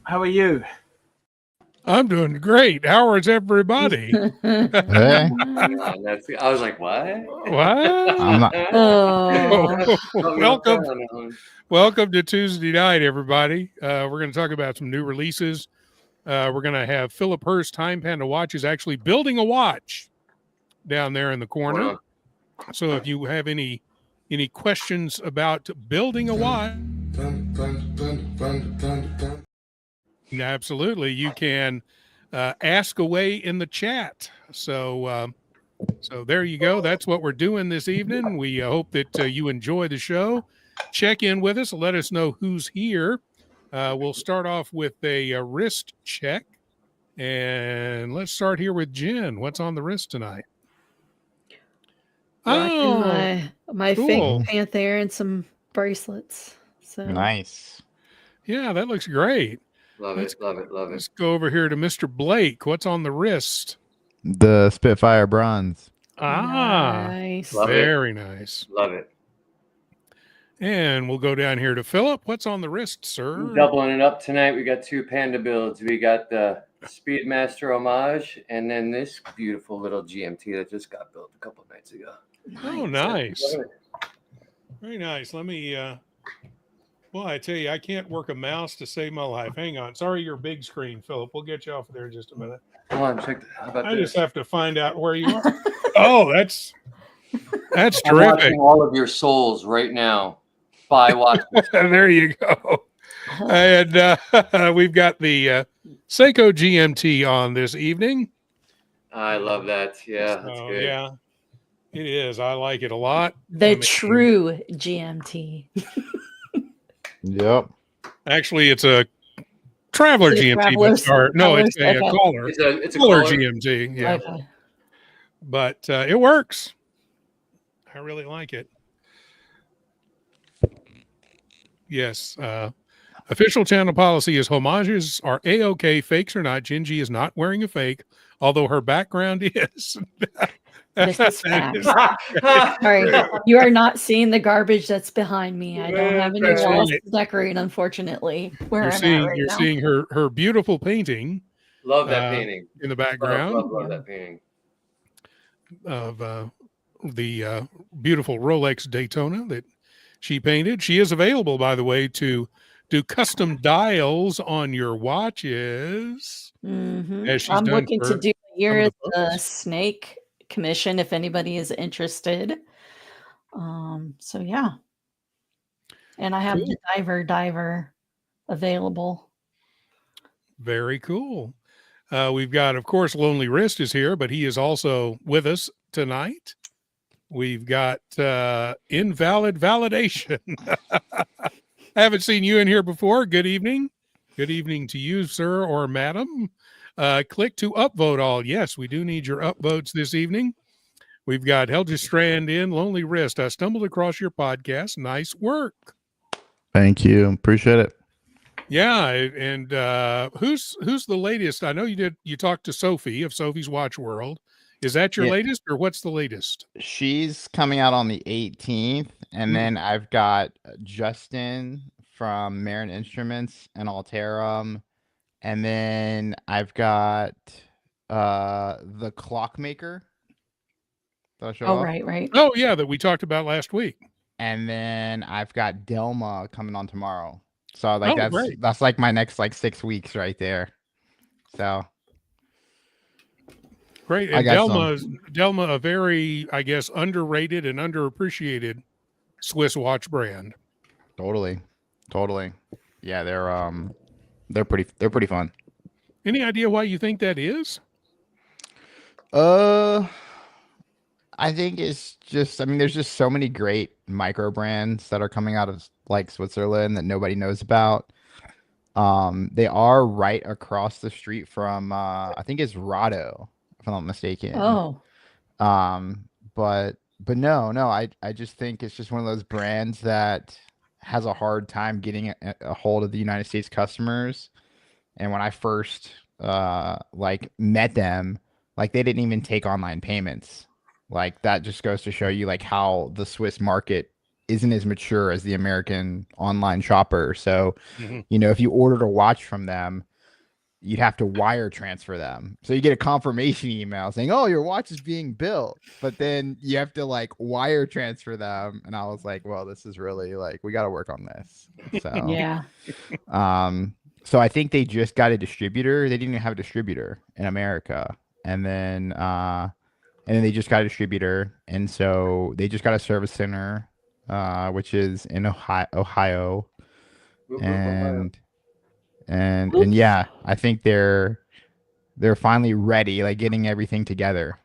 How are you? I'm doing great. How is everybody? Hey. I was like, what? What? I'm not. Welcome to Tuesday night, everybody. We're going to talk about some new releases. We're going to have Philip Hurst Time Panda Watches actually building a watch down there in the corner. So if you have any questions about building a watch, absolutely, you can ask away in the chat. So there you go. That's what we're doing this evening. We hope that you enjoy the show. Check in with us. Let us know who's here. We'll start off with a wrist check. And let's start here with Jen. What's on the wrist tonight? Rocking my cool. fake panther and some bracelets. So Nice. Yeah, that looks great. Love it. Let's go over here to Mr. Blake. What's on the wrist? The Spitfire bronze. nice. Very nice. Love it. And we'll go down here to Philip. What's on the wrist, sir? Doubling it up tonight. We got two panda builds. We got the Speedmaster homage, and then this beautiful little GMT that just got built a couple of nights ago. Oh, nice. Very nice. Let me, well, I tell you, I can't work a mouse to save my life. Hang on. Sorry, you're big screen, Philip. We'll get you off there in just a minute. Come on, check that. How about I this? just have to find out where you are. Oh, that's I'm terrific. watching all of your souls right now. Buy watches. There you go. And we've got the Seiko GMT on this evening. I love that. Yeah, that's good. Yeah, it is. I like it a lot. The true GMT. Yep. Actually, it's a Traveler It's a GMT. Traveler's- It's a okay. Caller. It's a Caller color. GMT. Yeah, Okay. but it works. I really like it. Yes. Official channel policy is homages are A-OK, fakes or not. Gingy is not wearing a fake, although her background is. This is fact. Sorry, you are not seeing the garbage that's behind me. I don't have any That's walls right. to decorate, unfortunately. Where You're I'm seeing at right now. seeing her beautiful painting Love that painting. in the background Love that painting. of the beautiful Rolex Daytona that she painted. She is available, by the way, to do custom dials on your watches. As she's I'm done looking for to do a year some at of the the folks. snake commission if anybody is interested. So yeah. And I have the diver available. Very cool. We've got, of course, Lonely Wrist is here, but he is also with us tonight. We've got Invalid Validation. I haven't seen you in here before. Good evening. Good evening to you, sir or madam. Click to upvote all. Yes, we do need your upvotes this evening. We've got Held Your Strand in, Lonely Wrist. I stumbled across your podcast. Nice work. Thank you. Appreciate it. Yeah, and who's the latest? I know you talked to Sophie of Sophie's Watch World. Is that your latest, or what's the latest? She's coming out on the 18th, and then I've got Justin from Marin Instruments and Alterum, and then I've got the Clockmaker. Oh, right. Oh, yeah, that we talked about last week. And then I've got Delma coming on tomorrow. So like great. that's like my next like 6 weeks right there. So great. And Delma, a very, I guess, underrated and underappreciated Swiss watch brand. Totally. Yeah, they're pretty fun. Any idea why you think that is? I think it's just, there's just so many great micro brands that are coming out of like Switzerland that nobody knows about. They are right across the street from, I think it's Rado, if I'm not mistaken. Oh. But no, I just think it's just one of those brands that has a hard time getting a hold of the United States customers. And when I first met them, like they didn't even take online payments. Like that just goes to show you like how the Swiss market isn't as mature as the American online shopper. So, Mhm. if you ordered a watch from them, you'd have to wire transfer them. So you get a confirmation email saying, "Oh, your watch is being built," but then you have to like wire transfer them. And I was like, "Well, this is really like we got to work on this." So, Yeah. so I think they just got a distributor. They didn't even have a distributor in America, and then they just got a distributor, and so they just got a service center, which is in Ohio, and yeah, I think they're finally ready, like getting everything together.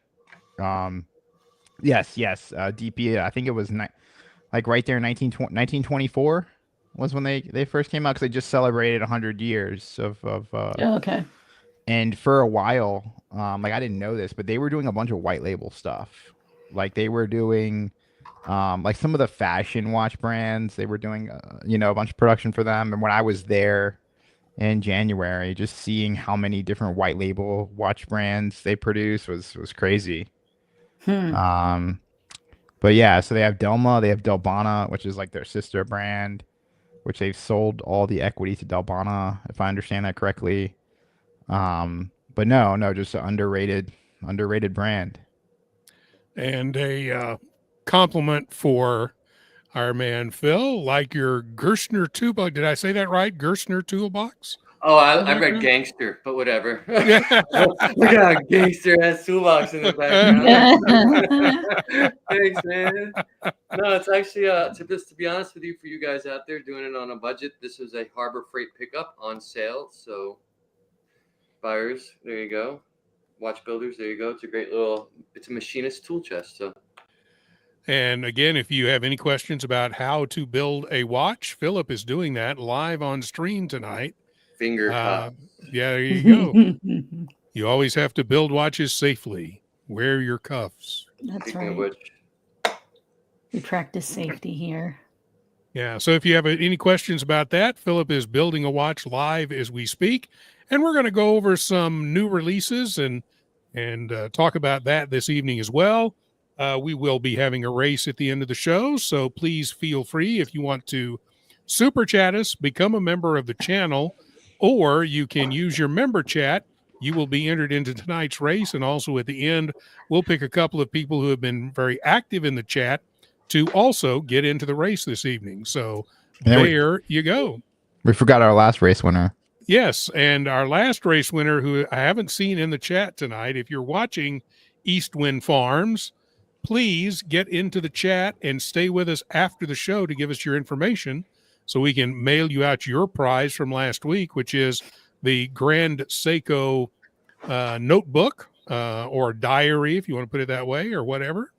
Yes, DP. I think it was like right there in 1924 was when they first came out because they just celebrated 100 years of Oh, okay. and for a while, like I didn't know this, but they were doing a bunch of white label stuff. Like they were doing, like some of the fashion watch brands, they were doing, a bunch of production for them. And when I was there in January, just seeing how many different white label watch brands they produce was crazy. Hmm. But yeah, so they have Delma, they have Delbana, which is like their sister brand, which they've sold all the equity to Delbana, if I understand that correctly. But no, just an underrated brand. And a compliment for our man Phil, like your Gerstner toolbox. Did I say that right? Gerstner toolbox? Oh, I Like read that? gangster, but whatever. Yeah. Look at how gangster has toolbox in the background. Thanks, man. No, it's actually to be honest with you, for you guys out there doing it on a budget, this is a Harbor Freight pickup on sale. So buyers, there you go. Watch builders, there you go. It's a machinist tool chest. So And again, if you have any questions about how to build a watch, Philip is doing that live on stream tonight. finger cuff. Yeah, there you go. You always have to build watches safely. Wear your cuffs. That's Speaking of right. which, We practice safety here. Yeah. So if you have any questions about that, Philip is building a watch live as we speak, and we're going to go over some new releases and talk about that this evening as well. We will be having a race at the end of the show, so please feel free if you want to super chat us, become a member of the channel, or you can use your member chat. You will be entered into tonight's race, and also at the end, we'll pick a couple of people who have been very active in the chat to also get into the race this evening. So there you go. We forgot our last race winner. Yes, and our last race winner, who I haven't seen in the chat tonight, if you're watching Eastwind Farms, please get into the chat and stay with us after the show to give us your information so we can mail you out your prize from last week, which is the Grand Seiko notebook or diary, if you want to put it that way, or whatever.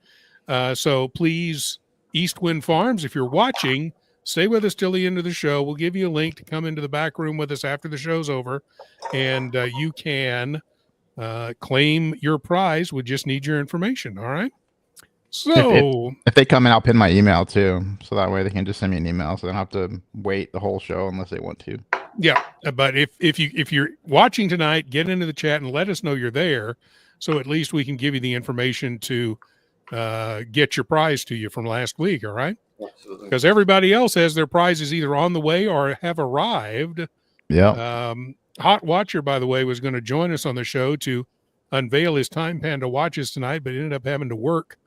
So please, Eastwind Farms, if you're watching, stay with us till the end of the show. We'll give you a link to come into the back room with us after the show's over, and you can claim your prize. We just need your information. All right. So if they come in, I'll pin my email too, so that way they can just send me an email, so they don't have to wait the whole show unless they want to. yeah, but if you're watching tonight, get into the chat and let us know you're there, so at least we can give you the information to get your prize to you from last week. All right. absolutely. Because everybody else has their prizes either on the way or have arrived. Yeah. Hot Watcher, by the way, was going to join us on the show to unveil his Time Panda watches tonight, but ended up having to work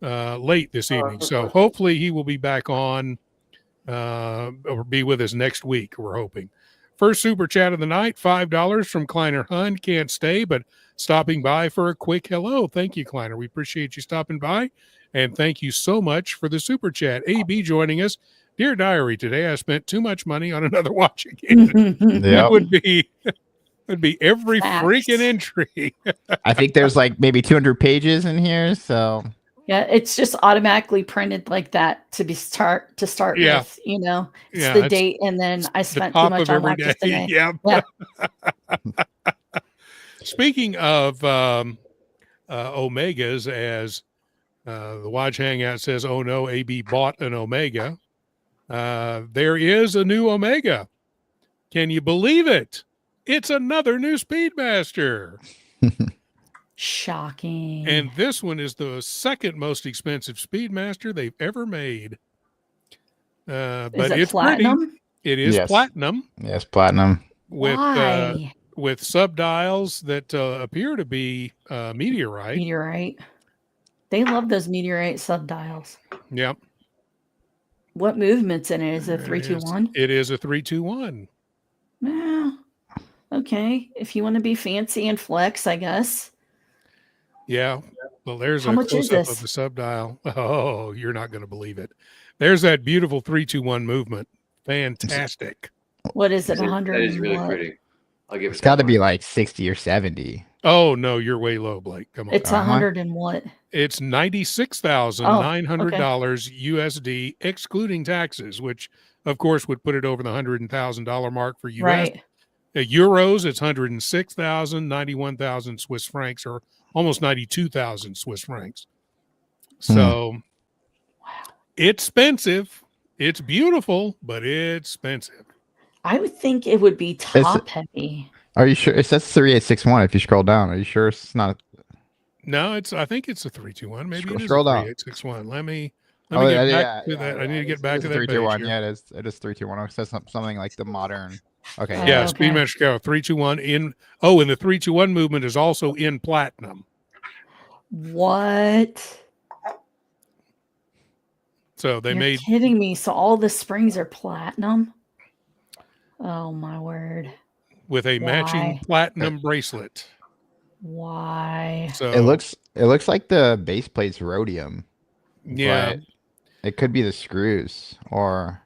late this evening. So hopefully he will be back on or be with us next week, we're hoping. First super chat of the night, $5 from Kleiner Hund. Can't stay, but stopping by for a quick hello. Thank you, Kleiner. We appreciate you stopping by. And thank you so much for the super chat. AB joining us. Dear Diary, today I spent too much money on another watch again. That would be every Facts. freaking entry. I think there's like maybe 200 pages in here, so Yeah, it's just automatically printed like that to start Yeah. with, you know. It's Yeah, the it's date and then I the spent too top much of on every watches day. today. Yeah. Yeah. Speaking of Omegas, as the Watch Hangout says, oh no, AB bought an Omega. There is a new Omega. Can you believe it? It's another new Speedmaster. Shocking. And this one is the second most expensive Speedmaster they've ever made. But Is it it's platinum? pretty. It is Yes. platinum Yes, platinum. with Why? subdials that appear to be meteorite. Meteorite. They love those meteorite subdials. Yep. What movement's in it? Is it There it 321? It is a 321. Yeah. Okay. If you want to be fancy and flex, I guess. Yeah. Well, there's How a much is close-up this? of the subdial. Oh, you're not going to believe it. There's that beautiful 321 movement. Fantastic. What is it? That 100 is and really what? pretty. I'll give it. It's got to be like 60 or 70. Oh, no, you're way low, Blake. Come on. It's 100 and what? It's $96,900 USD, excluding taxes, which, of course, would put it over the $100,000 mark for US. Right. Euros, it's 106,000, 91,000 Swiss francs, or almost 92,000 Swiss francs. So it's expensive. It's beautiful, but it's expensive. I would think it would be top heavy. Are you sure? It says 3861 if you scroll down. Are you sure it's not? No, I think it's a 321. Maybe it is Scroll a down. 3861. Let me Oh, get yeah, back to that. I need to get back to that page 321. here. Yeah, it is 321. It says something like the modern. Okay. Oh, Yeah, okay. Speedmaster scale 321 in. Oh, and the 321 movement is also in platinum. What? So they You're made kidding me. So all the springs are platinum? Oh my word. with a matching Why? platinum bracelet. Why? So It looks like the base plate's rhodium. yeah, but it could be the screws or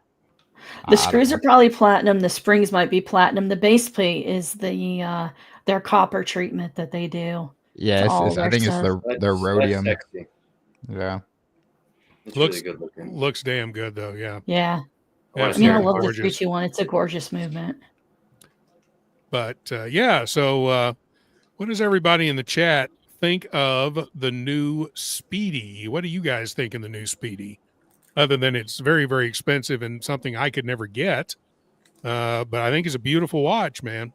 The screws are probably platinum. The springs might be platinum. The base plate is the their copper treatment that they do. Yeah, all I their think it's stuff. their rhodium. That's sexy. Yeah. It's Looks- really good looking. looks damn good though. Yeah, Yeah. wanna I That's mean, I very love the gorgeous. 321. It's a gorgeous movement. But yeah, so what does everybody in the chat think of the new Speedy? What do you guys think of the new Speedy? Other than it's very, very expensive and something I could never get. But I think it's a beautiful watch, man.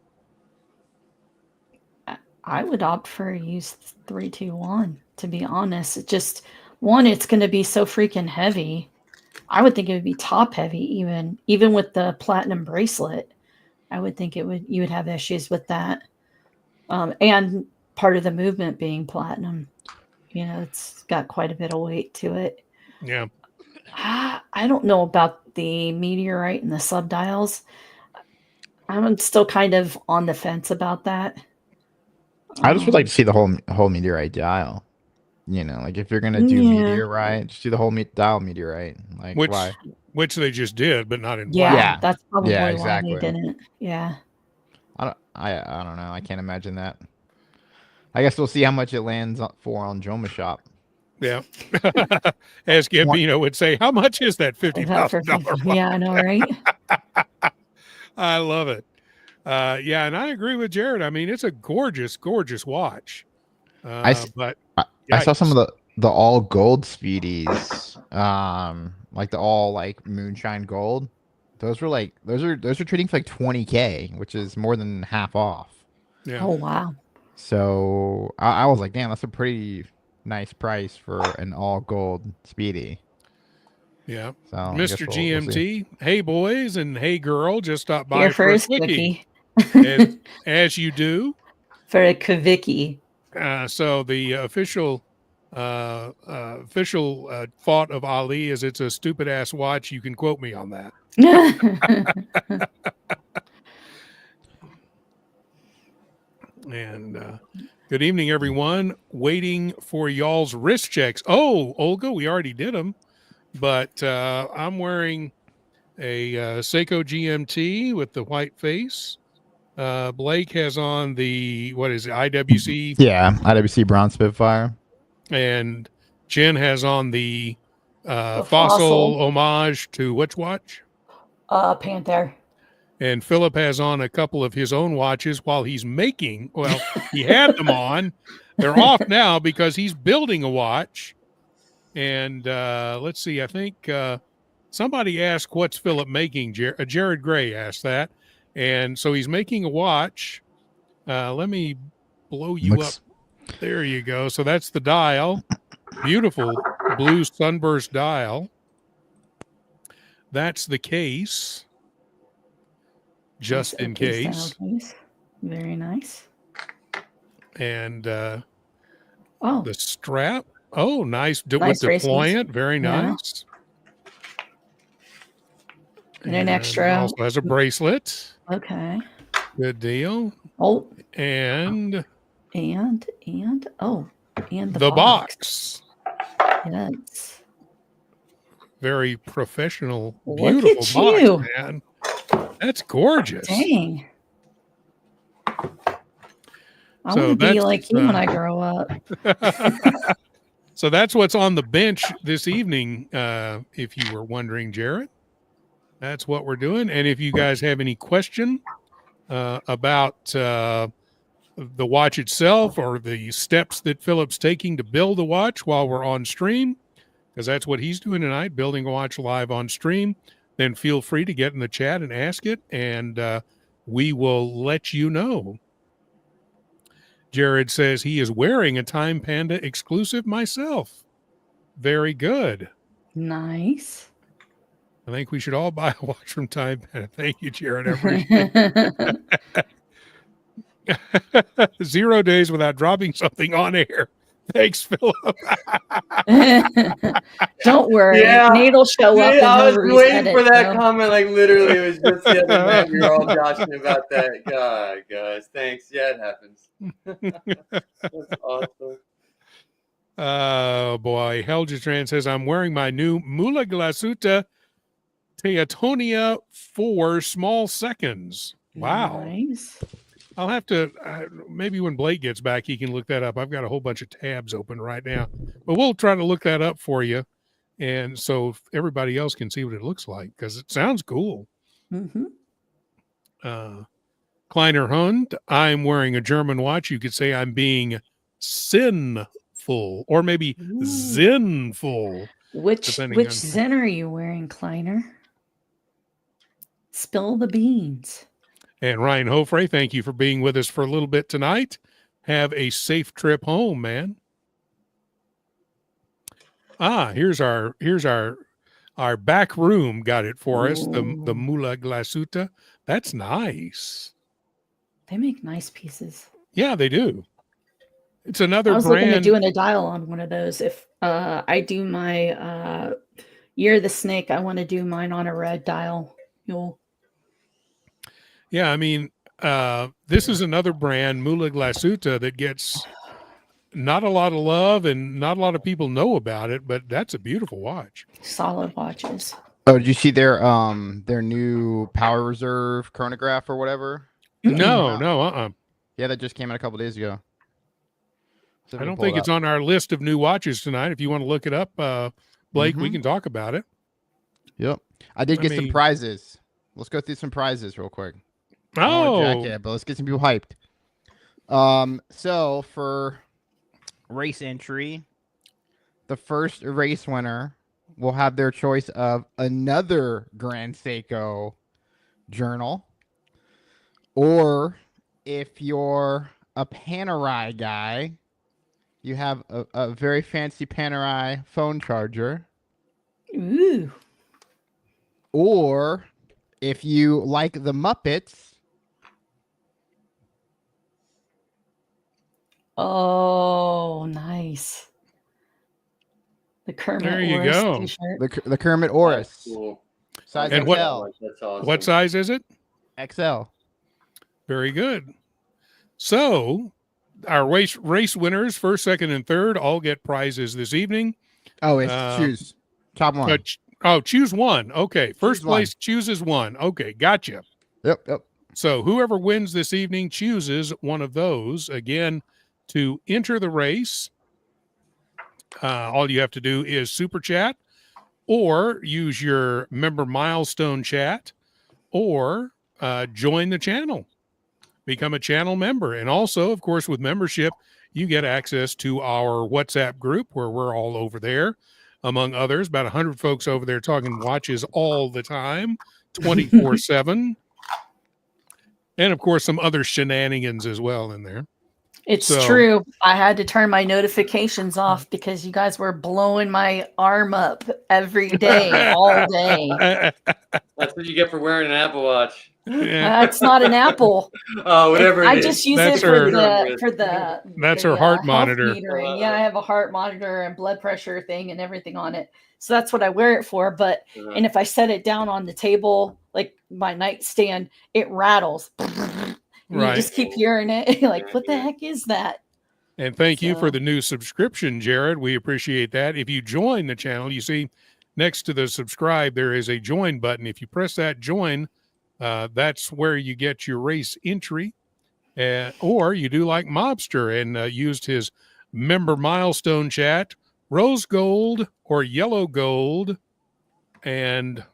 I would opt for a used 321, to be honest. It just, one, it's going to be so freaking heavy. I would think it would be top heavy, even with the platinum bracelet. I would think you would have issues with that. And part of the movement being platinum, it's got quite a bit of weight to it. Yeah. I don't know about the meteorite and the subdials. I'm still kind of on the fence about that. I just would like to see the whole meteorite dial. Like if you're gonna do Yeah. meteorite, just do the whole dial meteorite. Like why? Which they just did, but not in Yeah, black. Yeah. that's probably Yeah, why exactly. they didn't. Yeah. I don't know. I can't imagine that. I guess we'll see how much it lands for on Joma Shop. Yeah. As Gambino would say, how much is that Is that for $50,000? yeah, I know, right? I love it. Yeah, and I agree with Jared. I mean, it's a gorgeous, gorgeous watch. But I saw some yikes. of the all gold speedies, like the all like moonshine gold. Those are trading for like 20K, which is more than half off. Yeah. Oh wow. So I was like, damn, that's a pretty nice price for an all gold speedy. Yeah. So I guess Mr. we'll see. GMT, hey boys and hey girl, just stop by Here for a first, quickie. quickie. As you do. For a kvickie. So the official thought of Ali is it's a stupid ass watch. You can quote me on that. And good evening, everyone. Waiting for y'all's wrist checks. Oh, Olga, we already did them, but I'm wearing a Seiko GMT with the white face. Blake has on the, what is it, IWC? Yeah, IWC Bronze Spitfire. And Jen has on the fossil Fossil. homage to which watch? Panther. And Philip has on a couple of his own watches while he's making, well, he had them on. They're off now because he's building a watch. And let's see, I think somebody asked, what's Philip making? Jared Gray asked that. And so he's making a watch. Let me blow you up. There you go. So that's the dial. Beautiful blue sunburst dial. that's the case. Just Nice in oak case. style case. Very nice. And Oh, the strap. Oh, nice. With Nice deployant. Very Yeah. nice. And an extra. Also has a bracelet. Okay. Good deal. Oh, And and oh, and the box. Yes. Very professional, Look beautiful at box, you. man. That's gorgeous. Dang. I So want to be that's, like you when I grow up. So that's what's on the bench this evening, if you were wondering, Jared. That's what we're doing. And if you guys have any question about the watch itself or the steps that Philip's taking to build the watch while we're on stream, because that's what he's doing tonight, building a watch live on stream, then feel free to get in the chat and ask it, and we will let you know. Jared says he is wearing a Time Panda exclusive myself. Very good. Nice. I think we should all buy a watch from Time Panda. Thank you, Jared. I appreciate it. 0 days without dropping something on air. Thanks, Philip. Don't worry. Yeah. Nate will show up. And I was he'll waiting reset for it, that so. comment. Like literally, it was just the other night. We were all joshing about that. God, guys, thanks. Yeah, it happens. That's awesome. Oh boy. Helgestran says I'm wearing my new Muhle Glashutte Teotonia for small seconds. Wow. Nice. I'll have to, maybe when Blake gets back, he can look that up. I've got a whole bunch of tabs open right now, but we'll try to look that up for you. And so everybody else can see what it looks like, because it sounds cool. Mm-hmm. Kleiner Hund, I'm wearing a German watch. You could say I'm being sinful, or maybe zenful. Which Zen are you wearing, Kleiner? Spill the beans. And Ryan Hofre, thank you for being with us for a little bit tonight. Have a safe trip home, man. Here's our back room. Got it for us. The Muhle Glashutte. That's nice. They make nice pieces. Yeah, they do. It's another I was brand. looking at doing a dial on one of those. If I do my Year of the Snake, I want to do mine on a red dial. Yeah, I mean, this is another brand, Muhle Glashutte, that gets not a lot of love and not a lot of people know about it, but that's a beautiful watch. Solid watches. Oh, did you see their new Power Reserve chronograph or whatever? No. Yeah, that just came out a couple days ago. So I don't think it's on our list of new watches tonight. If you want to look it up, Blake, we can talk about it. Yep. I did get some prizes. Let's go through some prizes real quick. Jacket, but let's get some people hyped. So for race entry, the first race winner will have their choice of another Grand Seiko journal, or if you're a Panerai guy, you have a very fancy Panerai phone charger. Ooh. Or if you like the Muppets. Oh, nice. The Kermit There you Oris go. t-shirt. The Kermit Oris. Cool. Size And XL. That's awesome. What size is it? XL. Very good. So our race winners, first, second, and third, all get prizes this evening. Oh, it's choose. Top one. Choose one. Okay. First place chooses one. Okay. Gotcha. Yep. So whoever wins this evening chooses one of those. Again, to enter the race, all you have to do is super chat or use your member milestone chat or join the channel. Become a channel member. And also, of course, with membership, you get access to our WhatsApp group where we're all over there, among others, about 100 folks over there talking watches all the time, 24/7. And, of course, some other shenanigans as well in there. It's So- true. I had to turn my notifications off because you guys were blowing my arm up every day, all day. That's what you get for wearing an Apple Watch. Yeah, It's not an Apple. Whatever I it is. just use That's it for her- the That's the, her heart health monitor. metering. Yeah, I have a heart monitor and blood pressure thing and everything on it. So that's what I wear it for. But and if I set it down on the table, like my nightstand, it rattles. Right. You just keep hearing it. You're like, what the heck is that? And thank you for So- the new subscription, Jared. We appreciate that. If you join the channel, you see next to the subscribe, there is a join button. If you press that join, that's where you get your race entry. Or you do like Mobster and used his member milestone chat, rose gold or yellow gold, and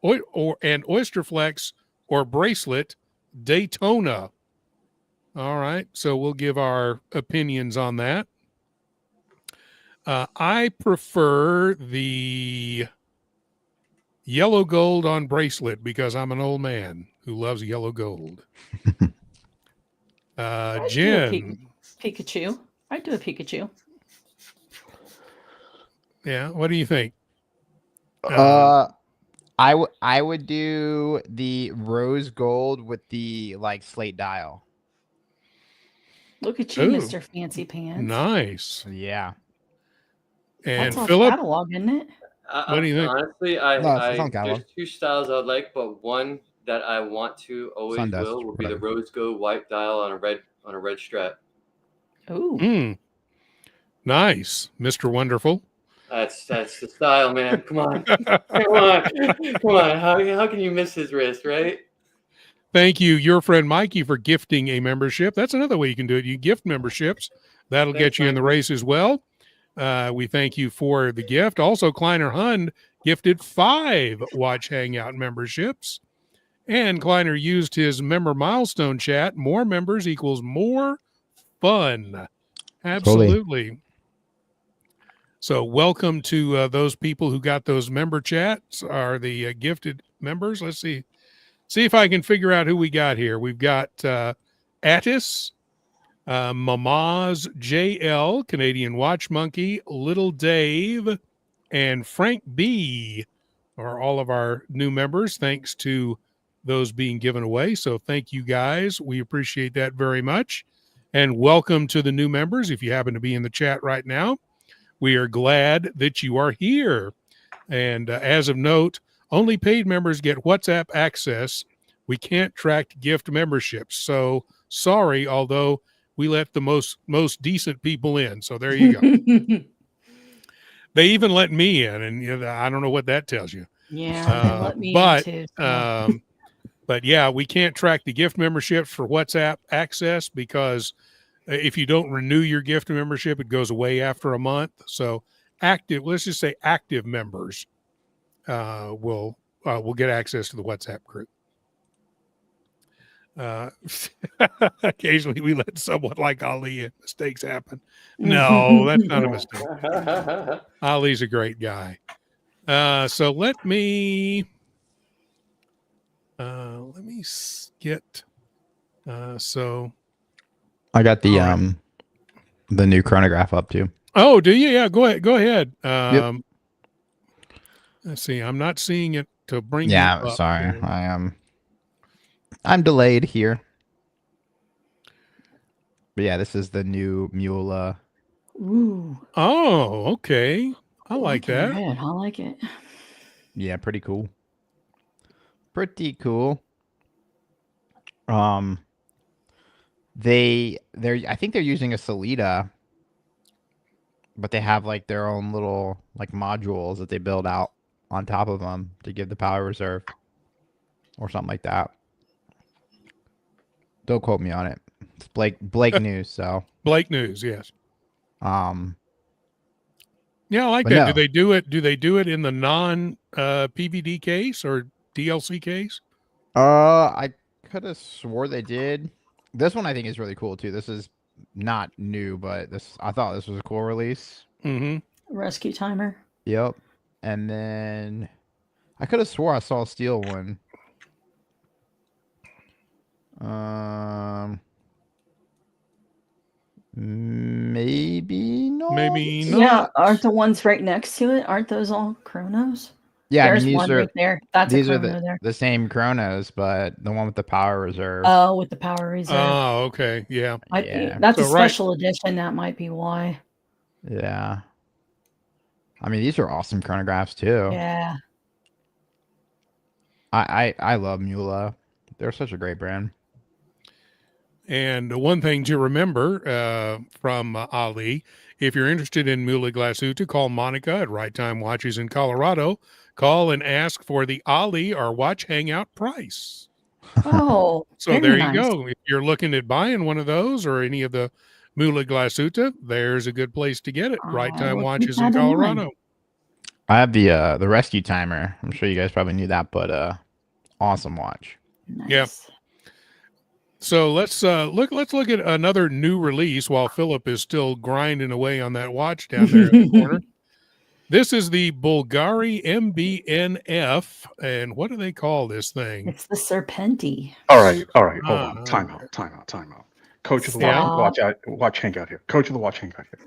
oyster flex or bracelet Daytona. All right, so we'll give our opinions on that. I prefer the yellow gold on bracelet because I'm an old man who loves yellow gold. I'd do a Jen, Pikachu. I'd do a Pikachu. yeah, what do you think? I would do the rose gold with the like slate dial. Look at you, Ooh, Mr. Fancy Pants. nice. Yeah. And That's off Philip, catalog, isn't it? What do you think? Honestly, No, it's on there's catalog. 2 styles I like, but one that I want to always Sundust, will be the whatever. rose gold white dial on a red strap. Ooh. Nice, Mr. Wonderful. That's the style, man. Come on, come on. How can you miss his wrist, right? Thank you, your friend Mikey, for gifting a membership. That's another way you can do it. You gift memberships. That'll Thanks, get you in the Mikey. race as well. We thank you for the gift. Also, Kleiner Hund gifted 5 Watch Hangout memberships. And Kleiner used his member milestone chat. More members equals more fun. Absolutely. So welcome to those people who got those member chats, are the gifted members. Let's see if I can figure out who we got here. We've got Attis, Mamaz JL, Canadian Watch Monkey, Little Dave, and Frank B are all of our new members, thanks to those being given away. So thank you guys. We appreciate that very much. And welcome to the new members. If you happen to be in the chat right now, we are glad that you are here. And as of note, only paid members get WhatsApp access. We can't track gift memberships. So sorry, although we let the most decent people in. So there you go. They even let me in, and I don't know what that tells you. Yeah, they let me but in too. So. But yeah, we can't track the gift memberships for WhatsApp access because if you don't renew your gift membership, it goes away after a month. So let's just say active members will get access to the WhatsApp group. Occasionally we let someone like Ali mistakes happen. No, that's not a mistake. Ali's a great guy. So let me get so I got the all right. the new chronograph up too. Oh, do you? Yeah, go ahead. Yep. Let's see. I'm not seeing it to bring you Yeah, up sorry. here. I'm delayed here. But yeah, this is the new Muhle. Ooh. Oh, okay. I like in that. red. I like it. Yeah, pretty cool. Pretty cool. They're I think they're using a Salida, but they have like their own little like modules that they build out on top of them to give the power reserve or something like that. Don't quote me on it. It's Blake news, so Blake News, yes. yeah, I like but that. no. Do they do it in the non PVD case or DLC case? I could have swore they did. This one I think is really cool too. This is not new, but I thought this was a cool release. Mm-hmm. Rescue timer. Yep. And then I could have swore I saw a steel one. maybe not. Maybe not. Yeah, aren't the ones right next to it? Aren't those all chronos? Yeah, There's I mean one right there. That's a these are chrono there. the same chronos, but the one with the power reserve. Oh, with the power reserve. Oh, okay. Yeah. Might be, yeah. that's a So, right. special edition. That might be why. Yeah. I mean, these are awesome chronographs too. Yeah. I love Muhle. They're such a great brand. And one thing to remember from Ali, if you're interested in Muhle Glashutte, call Monica at Right Time Watches in Colorado. Call and ask for the Ali or Watch Hangout price. Oh, So there you go. If you're looking at buying one of those or any of the Muhle Glashutte, there's a good place to get it. Right Time Watches in Colorado. I have the rescue timer. I'm sure you guys probably knew that, but awesome watch. Nice. Yeah. So let's look at another new release while Philip is still grinding away on that watch down there in the corner. This is the Bulgari MBNF, and what do they call this thing? It's the Serpenti. All right. Hold on. Time out. Coach of the Stop. watch hangout here. Coach of the watch hangout here.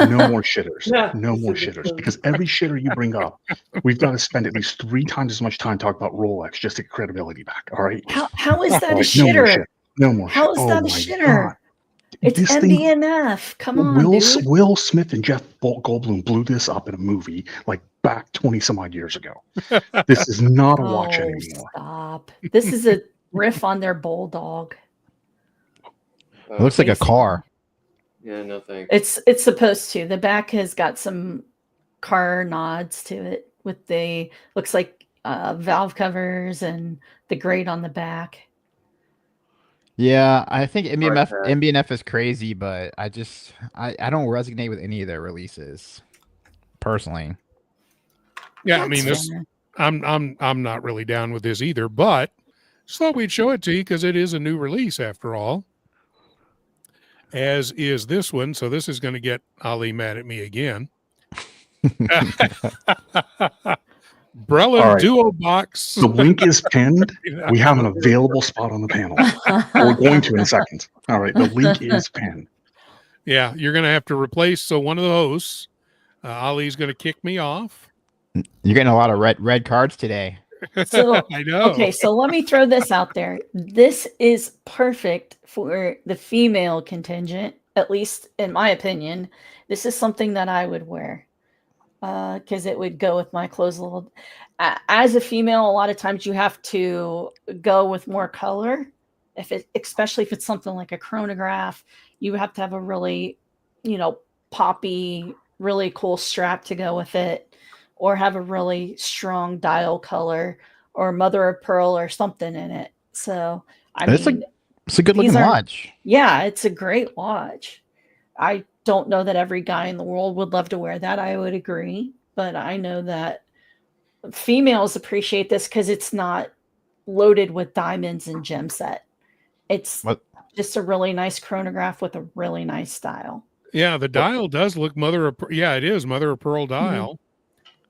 No more shitters. Yeah, No more shitters. Because every shitter you bring up, we've got to spend at least 3 times as much time talking about Rolex just to get credibility back. All right. How is that a All right, shitter? No more. How is Oh that a my shitter? God. It's This thing- MBNF. Come on, dude. Will Smith and Jeff Goldblum blew this up in a movie like back 20 some odd years ago. This is not a watch anymore. Stop. This is a riff on their bulldog. It looks like a car. Yeah, no thanks. It's supposed to. The back has got some car nods to it with the looks like valve covers and the grate on the back. Yeah, I think MBNF, that. MBNF is crazy, but I don't resonate with any of their releases personally. Yeah, I mean That's this. fair. I'm not really down with this either, but just thought we'd show it to you because it is a new release after all. As is this one, so this is going to get Ali mad at me again. Brelin All right. Duo Box. The link is pinned. We have an available spot on the panel. We're going to in a second. All right. The link is pinned. Yeah, you're going to have to replace. So one of the hosts, Ali's going to kick me off. You're getting a lot of red cards today. So I know. okay, so let me throw this out there. This is perfect for the female contingent, at least in my opinion. This is something that I would wear because it would go with my clothes a little. As a female, a lot of times you have to go with more color. Especially if it's something like a chronograph, you have to have a really, poppy, really cool strap to go with it. Or have a really strong dial color or mother of pearl or something in it. So, It's a good looking watch. Yeah, it's a great watch. I don't know that every guy in the world would love to wear that. I would agree. But I know that females appreciate this because it's not loaded with diamonds and gem set. It's just a really nice chronograph with a really nice style. Yeah, the dial does look it is mother of pearl dial. Mm-hmm.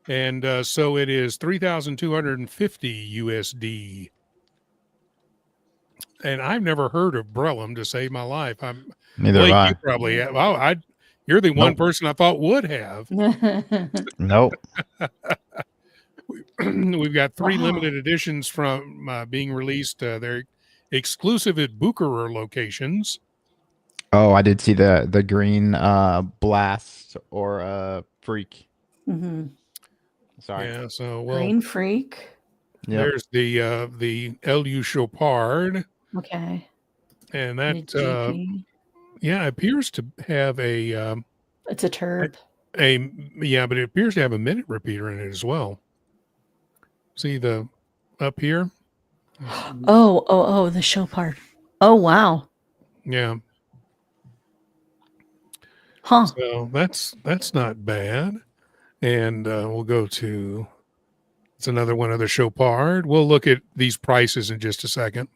And so it is 3,250 USD. And I've never heard of Brelin to save my life. Neither have I. You probably have. Oh, you're the one person I thought would have. Nope. We've got 3 limited editions from being released. They're exclusive at Bucherer locations. Oh, I did see the green blast or freak. Mm-hmm. Sorry. Yeah, so Green freak. There's the LU Chopard. Okay. And that GP. appears to have a It's a turb. but it appears to have a minute repeater in it as well. See the up here? Oh, the show part. Oh, wow. Yeah. Huh. So that's not bad. And we'll go to it's another one of the Chopard. We'll look at these prices in just a second.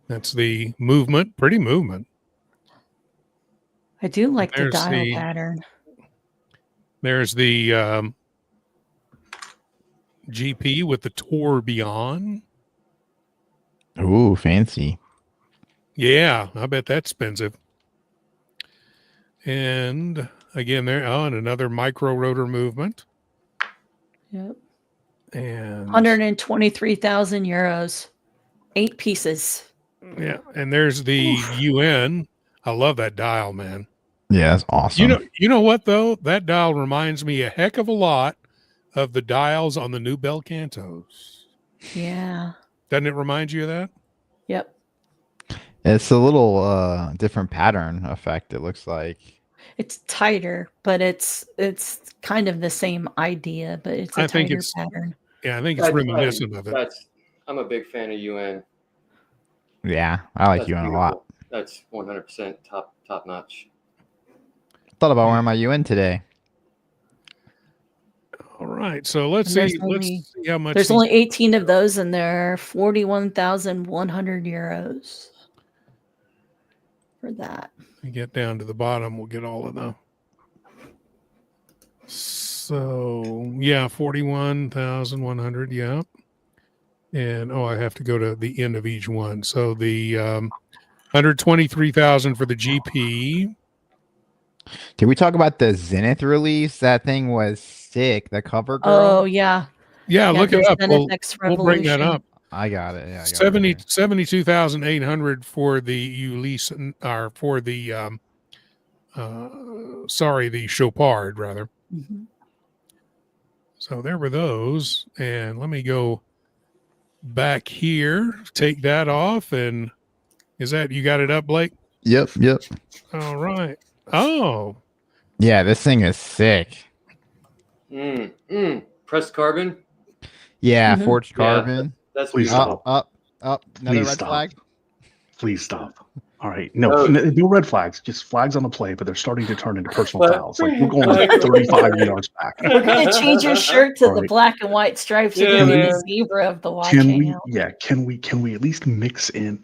That's the movement, pretty movement. I do like the There's dial pattern. There's the GP with the tourbillon. Ooh, fancy. Yeah, I bet that's expensive. And again, there and another micro rotor movement. Yep. And 123,000 euros. 8 pieces. yeah, and there's the UN. I love that dial, man. Yeah, that's awesome. You know what though? That dial reminds me a heck of a lot of the dials on the new bel cantos. Yeah. Doesn't it remind you of that? Yep. It's a little different pattern effect, it looks like. It's tighter, but it's kind of the same idea, but it's a tighter pattern. Yeah, I think it's reminiscent of it. I'm a big fan of UN. Yeah, I like That's UN a beautiful. lot. That's 100% top notch. Thought about wearing my UN today. All right, so let's And see how much. There's only 18 of those, and they're 41,100 euros for that. We get down to the bottom, we'll get all of them. So yeah, 41,100. Yeah, and I have to go to the end of each one. So the 123,000 for the GP. Did we talk about the Zenith release? That thing was sick. The cover girl. Oh yeah. Yeah, look it up. We'll bring that up. I got it. Yeah, 72,800 for the Ulysse, or for the the Chopard rather. Mm-hmm. So there were those, and let me go back here. Take that off, and is that you got it up, Blake? Yep. All right. Oh, yeah, this thing is sick. Pressed carbon. Yeah, Mhm. forged carbon. That's Please beautiful. stop. Up. Another Please red stop. flag. Please stop. All right. No red flags, just flags on the play, but they're starting to turn into personal fouls. Like we're going like 35 yards back. We're gonna change your shirt to All the right. black and white stripes. You're Yeah, gonna be man. the zebra of the watch Can we hangout. can we at least mix in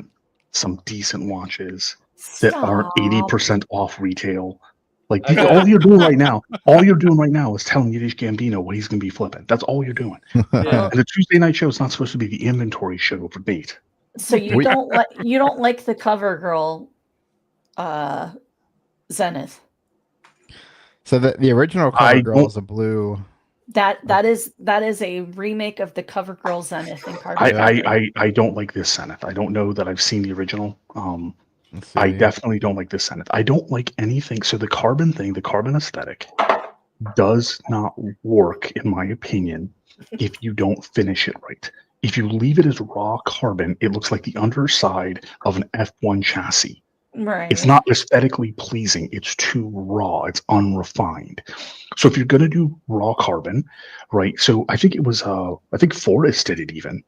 some decent watches that aren't 80% off retail? Like all you're doing right now is telling Yiddish Gambino what he's gonna be flipping. That's all you're doing. Yeah. And the Tuesday night show is not supposed to be the inventory show for Nate. So you don't like the cover girl Zenith. So the original cover girl is a blue. That is a remake of the cover girl Zenith in carbon. I don't like this Zenith. I don't know that I've seen the original. I definitely don't like this Zenith. I don't like anything. So the carbon thing, the carbon aesthetic, does not work, in my opinion, if you don't finish it right. If you leave it as raw carbon, it looks like the underside of an F1 chassis. Right. It's not aesthetically pleasing. It's too raw. It's unrefined. So if you're going to do raw carbon, right? So I think it was, I think Forrest did it even.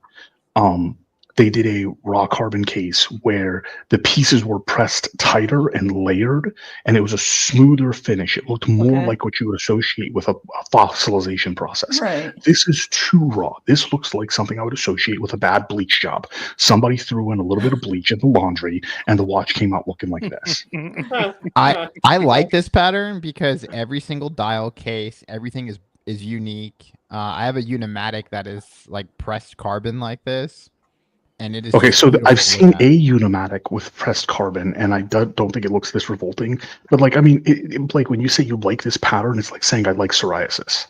They did a raw carbon case where the pieces were pressed tighter and layered, and it was a smoother finish. It looked more like what you would associate with a fossilization process. Right. This is too raw. This looks like something I would associate with a bad bleach job. Somebody threw in a little bit of bleach in the laundry, and the watch came out looking like this. I like this pattern because every single dial case, everything is unique. I have a Unimatic that is like pressed carbon like this. And it is okay. So I've seen at. a Unimatic with pressed carbon, and I don't think it looks this revolting. But like, I mean, like when you say you like this pattern, it's like saying I like psoriasis.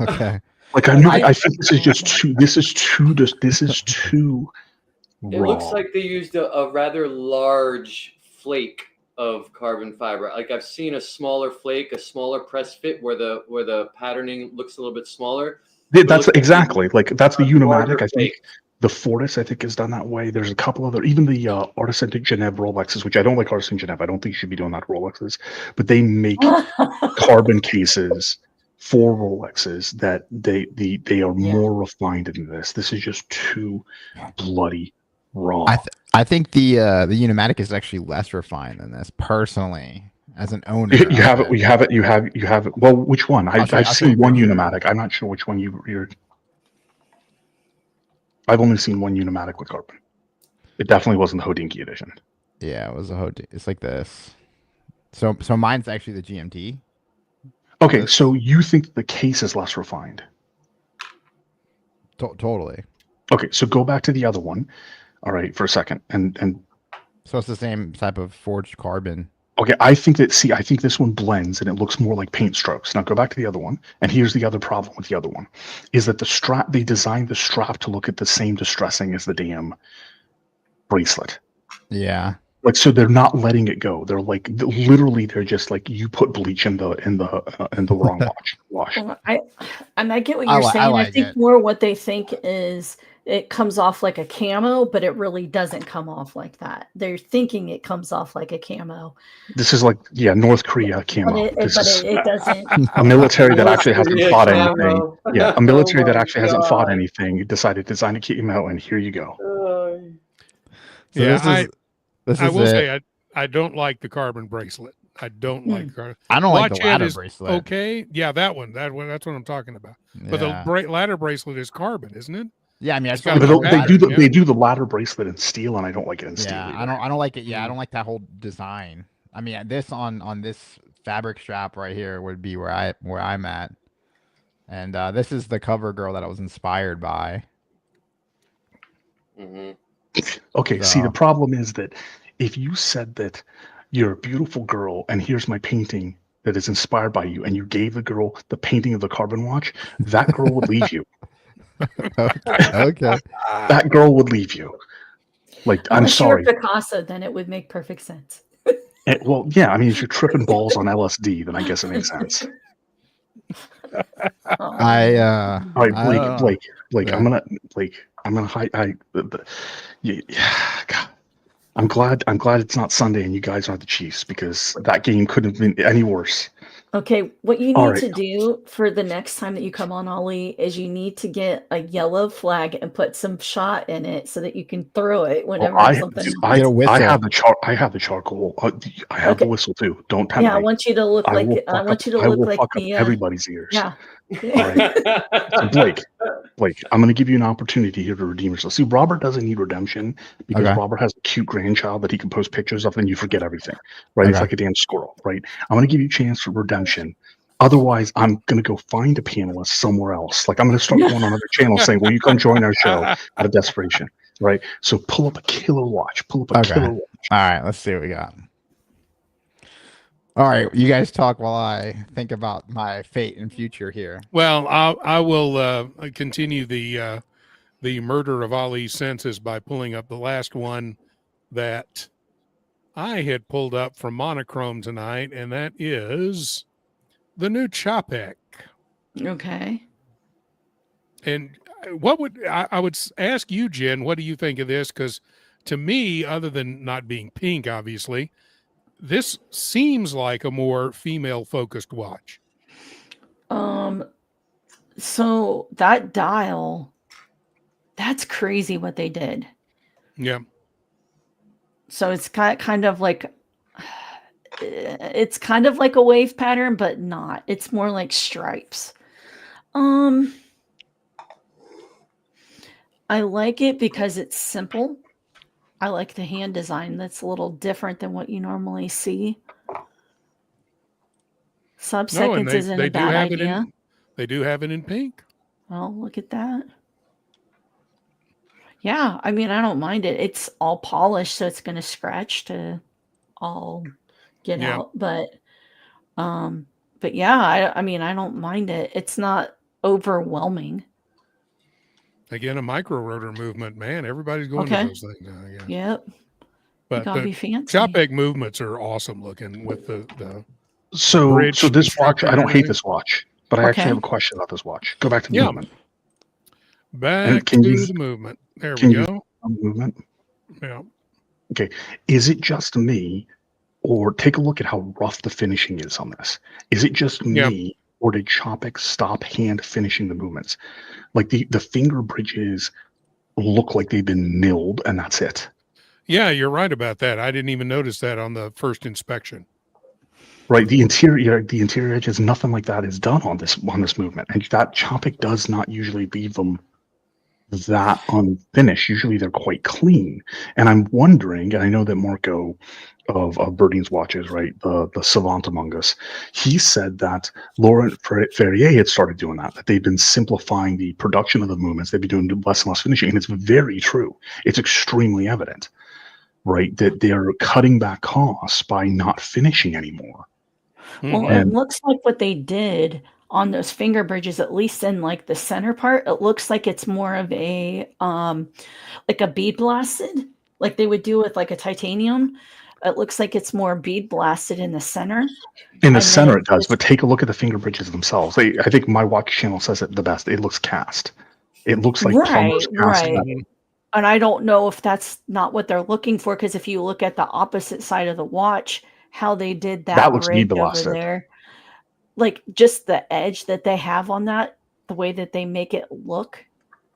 Okay. Like I'm not. I think this is just too. This is too. It looks like they used a rather large flake of carbon fiber. Like I've seen a smaller flake, a smaller press fit where the patterning looks a little bit smaller. That's exactly like that's the Unimatic. I think flake. the Fortis, I think, is done that way. There's a couple other, even the Artisan de Genève Rolexes, which I don't like Artisan Genève. I don't think you should be doing that Rolexes, but they make carbon cases for Rolexes that they are more refined than this. This is just too bloody raw. I think the Unimatic is actually less refined than this, personally, as an owner. You have it. Well, which one? I've seen one Unimatic. I'm not sure which one you're. I've only seen one Unimatic with carbon. It definitely wasn't the Hodinkee edition. Yeah, it was a Hodinkee. It's like this. So mine's actually the GMT. Okay, so you think the case is less refined? Totally. Okay, so go back to the other one. All right, for a second, and so it's the same type of forged carbon. Okay, I think this one blends and it looks more like paint strokes. Now go back to the other one, and here's the other problem with the other one, is that the strap, they designed the strap to look at the same distressing as the damn bracelet. Yeah. Like, so they're not letting it go. They're like, literally, they're just like, you put bleach in the wrong wash. Well, I get what I you're li- I saying. I like think it. more what they think is it comes off like a camo, but it really doesn't come off like that. They're thinking it comes off like a camo, This is like, yeah, North Korea but camo. This is it doesn't. a military that actually hasn't Korea fought camo. anything. Yeah, a military Oh that my actually hasn't fought God. anything decided to design a camo, and here you go. So Yeah, this I is will it. say I don't like the carbon bracelet. I don't like the carbon. I don't like the Watch ladder is bracelet. okay. Yeah, that one. That's what I'm talking about. But the Yeah. ladder bracelet is carbon, isn't it? Yeah, I mean, I It's still got like a the But pattern, ladder. they do the ladder bracelet in steel, and I don't like it in steel. Yeah, Either. I don't like it. Yeah, I don't like that whole design. I mean, this on this fabric strap right here would be where I'm at. And this is the cover girl that I was inspired by. Okay, see, the So- problem is that if you said that you're a beautiful girl and here's my painting that is inspired by you, and you gave the girl the painting of the carbon watch, that girl would leave you. Okay. That girl would leave you. Like, I'm Unless you were sorry. Picasso, then it would make perfect sense. Well, yeah, I mean, if you're tripping balls on LSD, then I guess it makes sense. Oh. All right, I Blake, Yeah. I'm gonna hide. Yeah, God. I'm glad it's not Sunday and you guys are the Chiefs, because that game couldn't have been any worse. Okay, what you All need right. to do for the next time that you come on, Ollie, is you need to get a yellow flag and put some shot in it so that you can throw it whenever something. Get a whistle. I have the charcoal. I have the Okay. whistle too. Don't tempt Yeah, I me. want you to look I like will I fuck want up- you to I look will like fuck up the everybody's ears. yeah. All right. So Blake, I'm going to give you an opportunity here to redeem yourself. See, Robert doesn't need redemption because Okay. Robert has a cute grandchild that he can post pictures of, and you forget everything, right? It's Okay. like a damn squirrel, right? I'm going to give you a chance for redemption. Otherwise, I'm going to go find a panelist somewhere else. Like, I'm going to start going on other channels saying, will you come join our show out of desperation, right? So pull up a killer watch. Pull up a Okay. killer watch. All right, let's see what we got. All right, you guys talk while I think about my fate and future here. Well, I will continue the murder of Ali's senses by pulling up the last one that I had pulled up from Monochrome tonight, and that is the new Czapek. Okay. And what would I would ask you, Jen? What do you think of this? Because to me, other than not being pink, obviously, this seems like a more female-focused watch. So that dial, that's crazy what they did. Yeah. So it's kind of like a wave pattern, but not. It's more like stripes. I like it because it's simple. I like the hand design. That's a little different than what you normally see. Sub-seconds and isn't they a do bad have idea. They do have it in pink. Oh, look at that. Yeah, I mean, I don't mind it. It's all polished, so it's going to scratch to all get Yeah. out. But yeah, I mean, I don't mind it. It's not overwhelming. Again, a micro rotor movement. Man, everybody's going Okay. to those things now. Yeah. Yep. But Gotta the be fancy. Czapek movements are awesome looking with the So bridge this watch, construction I and don't hate everything. this watch, but I actually Okay. have a question about this watch. Go back to the Yeah. movement. back can to you- the movement. There can we you- go. Movement. Yeah. Okay. Is it just me, or take a look at how rough the finishing is on this? Is it just Yeah. me, or did Czapek stop hand finishing the movements? Like the finger bridges look like they've been milled, and that's it. Yeah, you're right about that. I didn't even notice that on the first inspection. Right. The interior edges, nothing like that is done on this movement, and that Czapek does not usually leave them that unfinished. Usually they're quite clean. And I'm wondering, and I know that Marco of Birding's Watches, right, the savant among us, he said that Laurent Ferrier had started doing that they've been simplifying the production of the movements. They've been doing less and less finishing, and it's very true. It's extremely evident. right? That they're cutting back costs by not finishing anymore. Well, Mhm. it looks like what they did on those finger bridges, at least in like the center part, it looks like it's more of a like a bead blasted, like they would do with like a titanium. It looks like it's more bead blasted in the center. In the And then center, it it's does, just but take a look at the finger bridges themselves. I think my watch channel says it the best. It looks cast. It looks like plumber's right, cast. right. Mhm. And I don't know if that's not what they're looking for, because if you look at the opposite side of the watch, how they did That that looks bead ridge over blasted. there, like just the edge that they have on that, the way that they make it look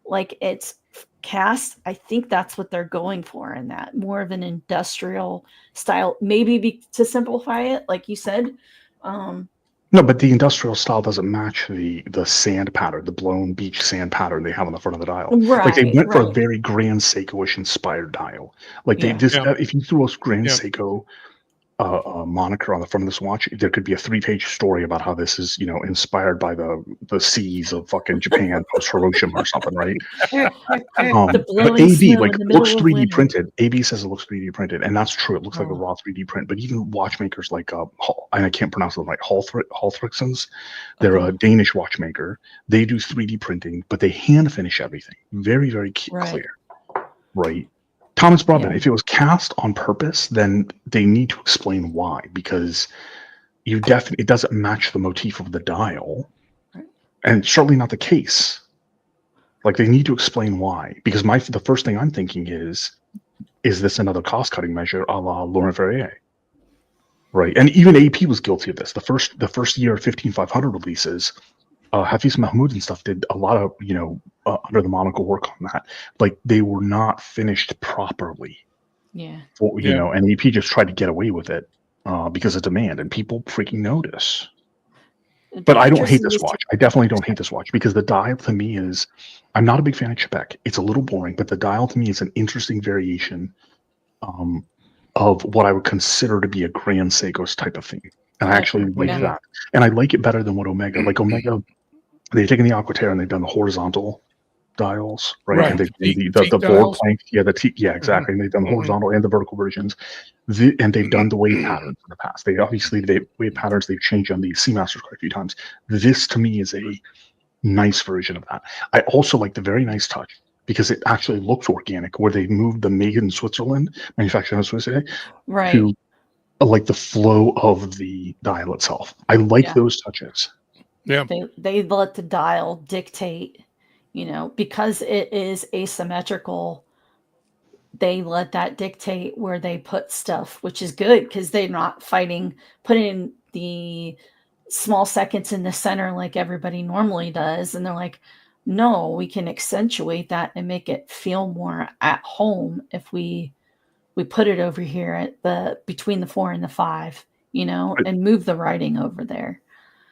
like it's cast, I think that's what they're going for in that, more of an industrial style, maybe to simplify it, like you said. Um, No, but the industrial style doesn't match the sand pattern, the blown beach sand pattern they have on the front of the dial. Like they right, went for a right. very Grand Seiko-ish inspired dial. Like they Yeah. this Yeah. if you threw a Grand Yeah. Seiko moniker on the front of this watch, there could be a 3-page story about how this is, inspired by the seas of fucking Japan post Hiroshima or something, right? The But blowing AB snow like in the looks middle of 3D winter. printed. AB says it looks 3D printed, and that's true. It looks like a Oh, raw 3D print. But even watchmakers like and I can't pronounce them right, Halfriksons, they're a okay. Danish watchmaker. They do 3D printing, but they hand finish everything. Very, very Right. clear, right? Thomas Brabant, Yeah. if it was cast on purpose, then they need to explain why, because it doesn't match the motif of the dial, Right. and certainly not the case. Like they need to explain why, because the first thing I'm thinking is this another cost cutting measure a la Laurent Ferrier? Right. And even AP was guilty of this. The first year 15500 releases, Hafiz Mahmoud and stuff did a lot of, under the monocle work on that. Like they were not finished properly. Yeah. Yeah. And AP just tried to get away with it because of demand, and people freaking notice. It'd But be I don't hate interesting this to see. watch. I definitely don't hate this watch because the dial to me is, I'm not a big fan of Czapek. It's a little boring, but the dial to me is an interesting variation of what I would consider to be a Grand Seikos type of thing. And I actually Okay. like Yeah. that. And I like it better than what Omega, like Omega, they've taken the Aquaterra and they've done the horizontal dials, right? Right. And they've done Teak the board dials. plank. Yeah, exactly. And they've done the Mhm. horizontal and the vertical versions. And they've done the wave patterns in the past. The wave patterns they've changed on the Seamasters quite a few times. This to me is a nice version of that. I also like the very nice touch because it actually looks organic, where they moved the made in Switzerland, manufactured in Switzerland, Right. to like the flow of the dial itself. I like Yeah. those touches. Yeah. They let the dial dictate, because it is asymmetrical, they let that dictate where they put stuff, which is good because they're not putting the small seconds in the center like everybody normally does. And they're like, no, we can accentuate that and make it feel more at home if we put it over here at between the 4 and the 5, and move the writing over there.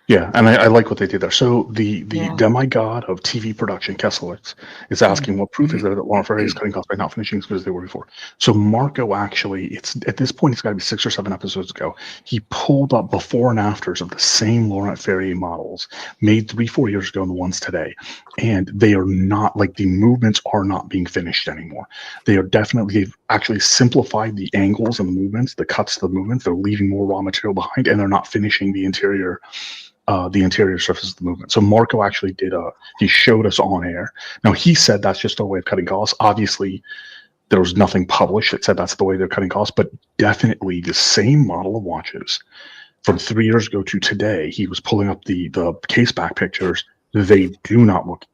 Yeah, and I like what they did there. So the Yeah. demigod of TV production, Kesselowitz, is asking what proof is there that Laurent Ferrier is cutting costs by not finishing as good as they were before. So Marco actually, it's at this point, it's got to be 6 or 7 episodes ago. He pulled up before and afters of the same Laurent Ferrier models made 3-4 years ago and the ones today, and they are not, like, the movements are not being finished anymore. They've actually simplified the angles and the movements, the cuts, the movements. They're leaving more raw material behind, and they're not finishing the interior surface of the movement. So Marco actually he showed us on air. Now he said that's just a way of cutting costs. Obviously, there was nothing published that said that's the way they're cutting costs, but definitely the same model of watches from 3 years ago to today. He was pulling up the case back pictures. They do not look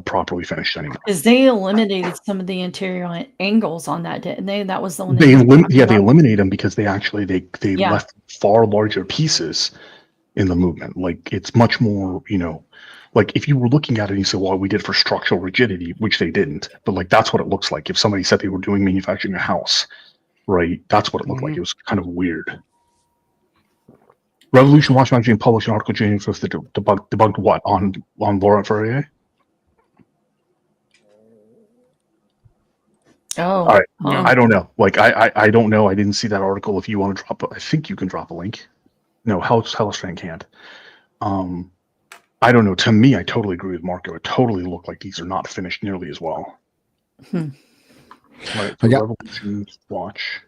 properly finished anymore. Because they eliminated some of the interior angles on that, didn't they? That was the one They they eliminate them because they actually they Yeah. left far larger pieces in the movement. Like it's much more, like if you were looking at it and you say, well, we did for structural rigidity, which they didn't, but like that's what it looks like. If somebody said they were doing manufacturing a house, right? That's what it looked like. It was kind of weird. Revolution Watch Magazine published an article January 5th that debunked what on Laurent Ferrier? Oh, All right. Yeah. I don't know. Like I don't know. I didn't see that article. If you want to drop, I think you can drop a link. No, Hellstrand can't. I don't know. To me, I totally agree with Marco. It totally looked like these are not finished nearly as well. All right, I so got- Revolution watch.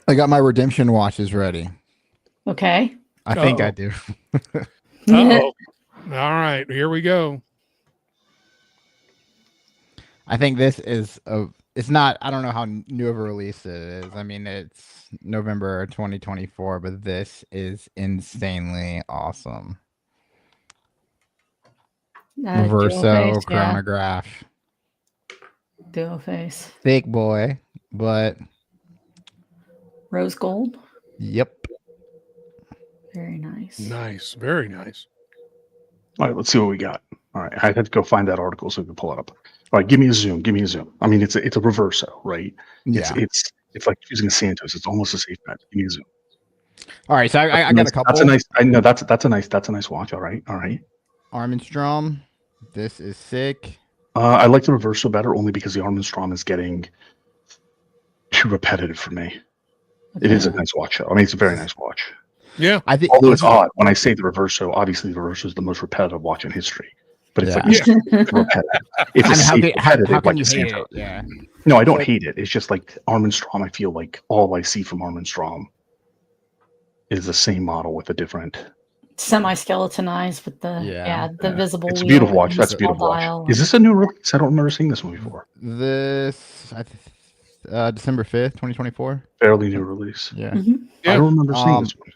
I got my redemption watches ready. Okay. I think I Uh-oh. do. Oh, all right. Here we go. I think this is it's not, I don't know how new of a release it is. I mean, it's November 2024, but this is insanely awesome. Verso chronograph. Dual face. Thick boy, but Rose gold. yep. Very nice. Nice. Very nice. All right, let's see what we got. All right, I had to go find that article so we can pull it up. All right, give me a zoom. Give me a zoom. I mean, it's a reverso, right? Yeah. It's like using a Santos. It's almost a safe bet. Give me a zoom. All right, so I got a couple. That's a nice. I know that's a nice watch. All right, all right. Armstrong. This is sick. I like the reverso better only because the Armstrong is getting too repetitive for me. It is a nice watch, though. I mean, it's a very nice watch. Yeah. I think. Although it's odd when I say the reverso, obviously the reverso is the most repetitive watch in history. But it's Yeah. like it's repetitive. It's a safe repetitive, how can like you a hate Santos. it? Yeah. No, I don't hate it. It's just like Armstrong. I feel like all I see from Armstrong is the same model with a different. Semi-skeletonized with the visible. It's a wheel beautiful and watch. That's a small beautiful dial. watch. Is this a new release? I don't remember seeing this one before. This December 5th, 2024. Fairly new release. Yeah. Mhm. Yeah. I don't remember seeing this one.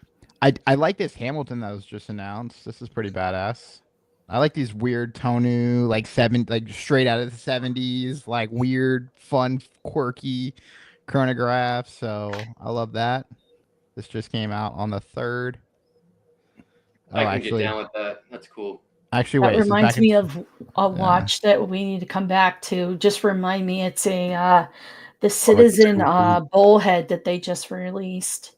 I like this Hamilton that was just announced. This is pretty badass. I like these weird Tonu, like straight out of the 70s, like weird, fun, quirky chronographs. So I love that. This just came out on the 3rd. I can get down with that. That's cool. Actually, That wait. this is reminds back me in- of a watch that we need to come back to. Just remind me, it's the Citizen Bullhead that they just released.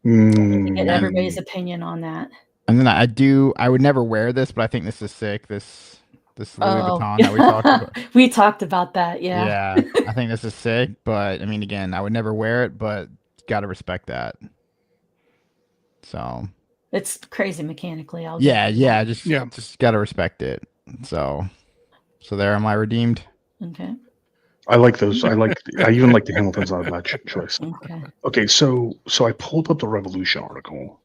Get everybody's opinion on that. And then I would never wear this, but I think this is sick. This Louis Vuitton that we talked about. We talked about that, yeah. Yeah, I think this is sick, but I mean, again, I would never wear it, but got to respect that. So It's crazy mechanically. Just got to respect it. So there am I redeemed. Okay. I like those. I even like the Hamilton's not a bad choice. Okay. Okay, so I pulled up the Revolution article.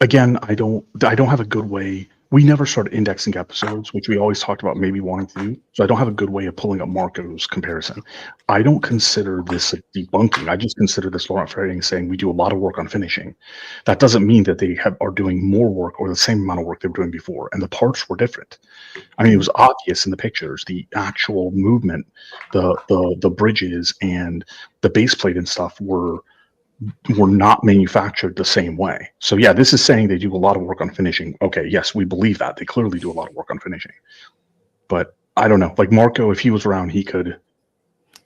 Again, I don't have a good way. We never started indexing episodes, which we always talked about maybe wanting to do. So I don't have a good way of pulling up Marco's comparison. I don't consider this a debunking. I just consider this Laurent Ferrier saying we do a lot of work on finishing. That doesn't mean that they are doing more work or the same amount of work they were doing before. And the parts were different. I mean, it was obvious in the pictures, the actual movement, the bridges and the base plate and stuff were not manufactured the same way. So yeah, this is saying they do a lot of work on finishing. Okay, yes, we believe that. They clearly do a lot of work on finishing. But I don't know. Like Marco, if he was around, he could.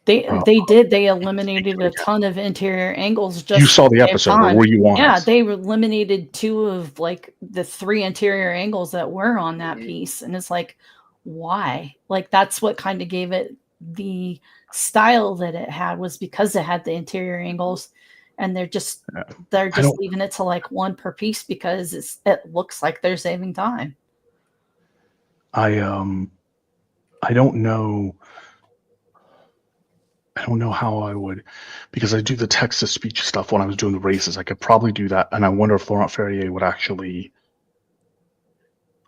They eliminated a ton of interior angles. You saw the episode, or were you on? Yeah, they eliminated 2 of like the 3 interior angles that were on that piece. And it's like, why? Like that's what kind of gave it the style that it had, was because it had the interior angles. And they're just leaving it to like 1 per piece because it looks like they're saving time. I don't know. I don't know how I would, because I do the text to speech stuff when I was doing the races. I could probably do that, and I wonder if Laurent Ferrier would actually.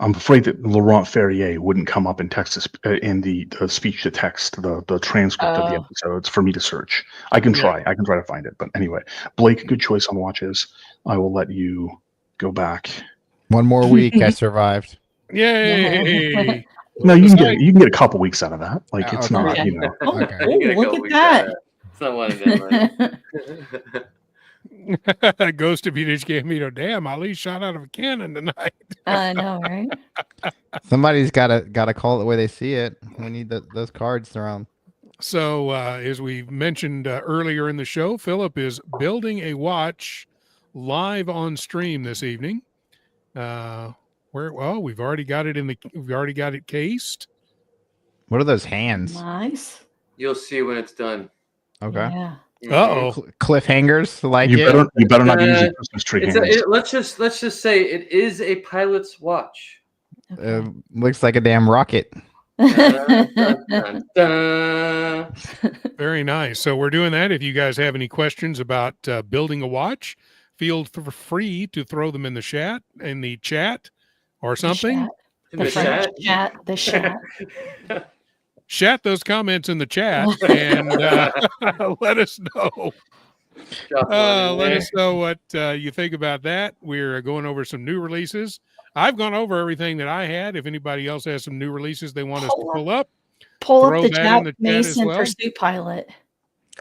I'm afraid that Laurent Ferrier wouldn't come up in text in the speech to text, the transcript of the episodes for me to search. I can try. I can try to find it. But anyway, Blake, good choice on watches. I will let you go back. 1 more week, I survived. Yay! No, you can get a couple weeks out of that. Like it's not, Okay. you know. Look at that. It's not one of them. Right? Ghost of Beatrice Gambino. Damn, Ali shot out of a cannon tonight. I know, right? Somebody's gotta call it the way they see it. We need those cards thrown. So as we mentioned earlier in the show, Philip is building a watch live on stream this evening. We've already got it cased. What are those hands? Nice. You'll see when it's done. Okay. Yeah. Uh-oh. Cliffhangers like You better not use your Christmas tree hands. Let's just say it is a pilot's watch. Looks like a damn rocket. Dun, dun, dun, dun. Very nice. So we're doing that. If you guys have any questions about building a watch, feel free to throw them in the chat, or something. In The the French chat? chat. The chat. Chat those comments in the chat and let us know. Drop one in Let there. us know what you think about that. We're going over some new releases. I've gone over everything that I had. If anybody else has some new releases they want us to pull up, Pull throw up the that in the Jap chat as Mason well. Pursuit Pilot.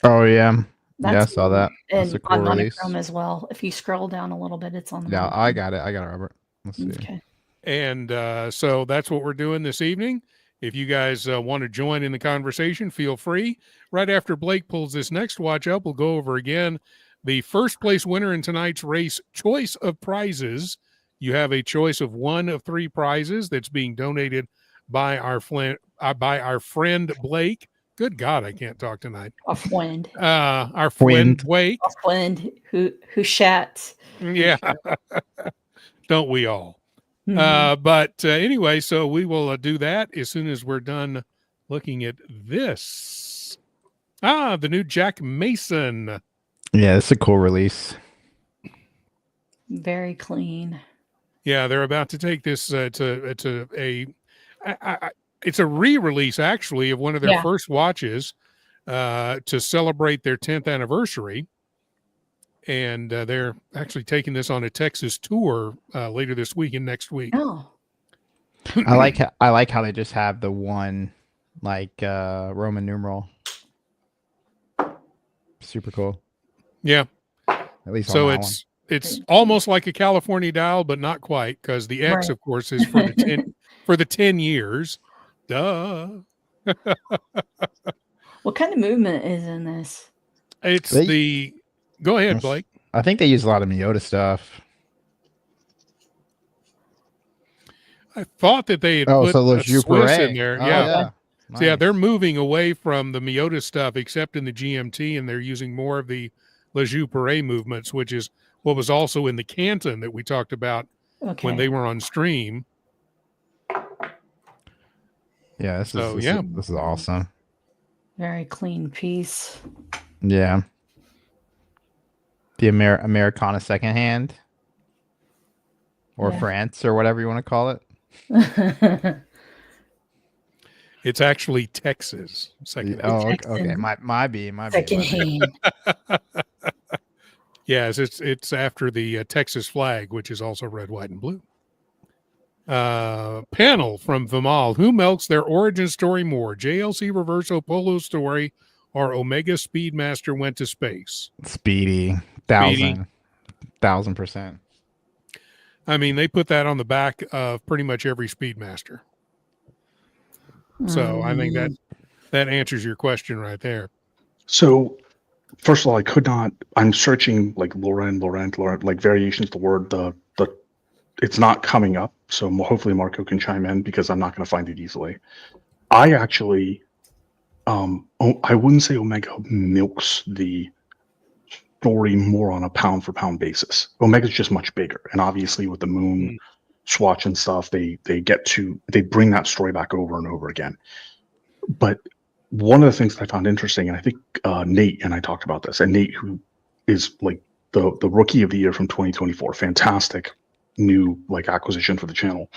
Oh yeah. Yeah, I That's saw that. That's and a cool on release. monochrome as well. If you scroll down a little bit, it's on the Yeah, monochrome. I got it, Robert. Let's see. Okay. And so that's what we're doing this evening. If you guys want to join in the conversation, feel free. Right after Blake pulls this next watch up, we'll go over again the first place winner in tonight's race choice of prizes. You have a choice of one of three prizes that's being donated by our friend Blake. Good God, I can't talk tonight. A friend. Our friend Blake. A friend who chats. Yeah. Don't we all? Mhm. But anyway, so we will do that as soon as we're done looking at this. The new Jack Mason. Yeah, it's a cool release. Very clean. Yeah, they're about to take this. It's a re-release actually of one of their first watches to celebrate their 10th anniversary. And they're actually taking this on a Texas tour later this week and next week. Oh, I like how they just have the one Roman numeral. Super cool. Yeah. At least so on it's almost like a California dial, but not quite, because the X, of course, is for the 10 years. Duh. What kind of movement is in this? It's Go ahead, Blake. I think they use a lot of Miyota stuff. I thought that they had put a Swiss in there. Yeah. Nice. So yeah, they're moving away from the Miyota stuff, except in the GMT, and they're using more of the Le Jeu Perret movements, which is what was also in the Canton that we talked about when they were on stream. Yeah, this is awesome. Very clean piece. Yeah. The Americana secondhand, or France, or whatever you want to call it. It's actually Texas second. Oh, okay. My second hand. Yes, it's after the Texas flag, which is also red, white, and blue. Panel from Vimal. Who milks their origin story more, JLC Reverso Polo story or Omega Speedmaster went to space? Speedy. 1000%. I mean, they put that on the back of pretty much every Speedmaster. So I think that answers your question right there. So first of all, I'm searching like Laurent, like variations of the word, it's not coming up. So hopefully Marco can chime in, because I'm not going to find it easily. I actually, I wouldn't say Omega milks the story more on a pound for pound basis. Omega's just much bigger, and obviously with the moon swatch and stuff, they bring that story back over and over again. But one of the things that I found interesting, and I think Nate and I talked about this, and Nate, who is like the rookie of the year from 2024, fantastic new acquisition for the channel,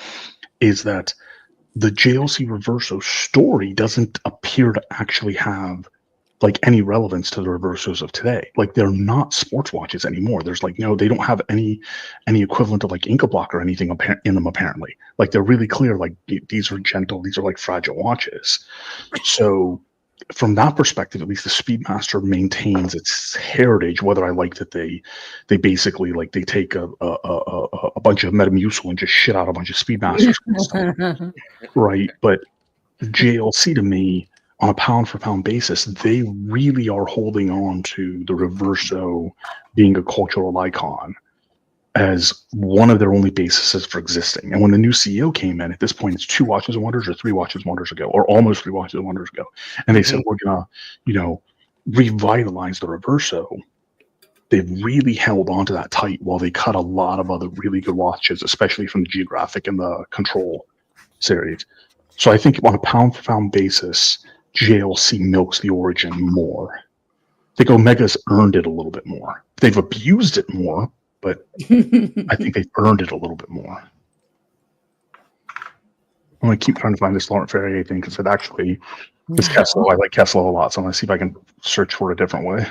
is that the JLC Reverso story doesn't appear to actually have any relevance to the Reversos of today. They're not sports watches anymore. There's they don't have any equivalent of Inca Block or anything in them, apparently. They're really clear, these are gentle, these are fragile watches. So from that perspective, at least the Speedmaster maintains its heritage, whether I like that they basically they take a bunch of Metamucil and just shit out a bunch of Speedmasters. Right. But JLC, to me, on a pound for pound basis, they really are holding on to the Reverso being a cultural icon as one of their only bases for existing. And when the new CEO came in, at this point, it's 2 Watches and Wonders or 3 Watches and Wonders ago, or almost 3 Watches and Wonders ago. And they said, we're going to, revitalize the Reverso. They've really held on to that tight while they cut a lot of other really good watches, especially from the Geographic and the Control series. So I think on a pound for pound basis, JLC milks the Origin more. I think Omega's earned it a little bit more. They've abused it more, but I think they've earned it a little bit more. I'm going to keep trying to find this Laurent Ferrier thing because it actually is Kessel. I like Kessel a lot, so I'm going to see if I can search for it a different way.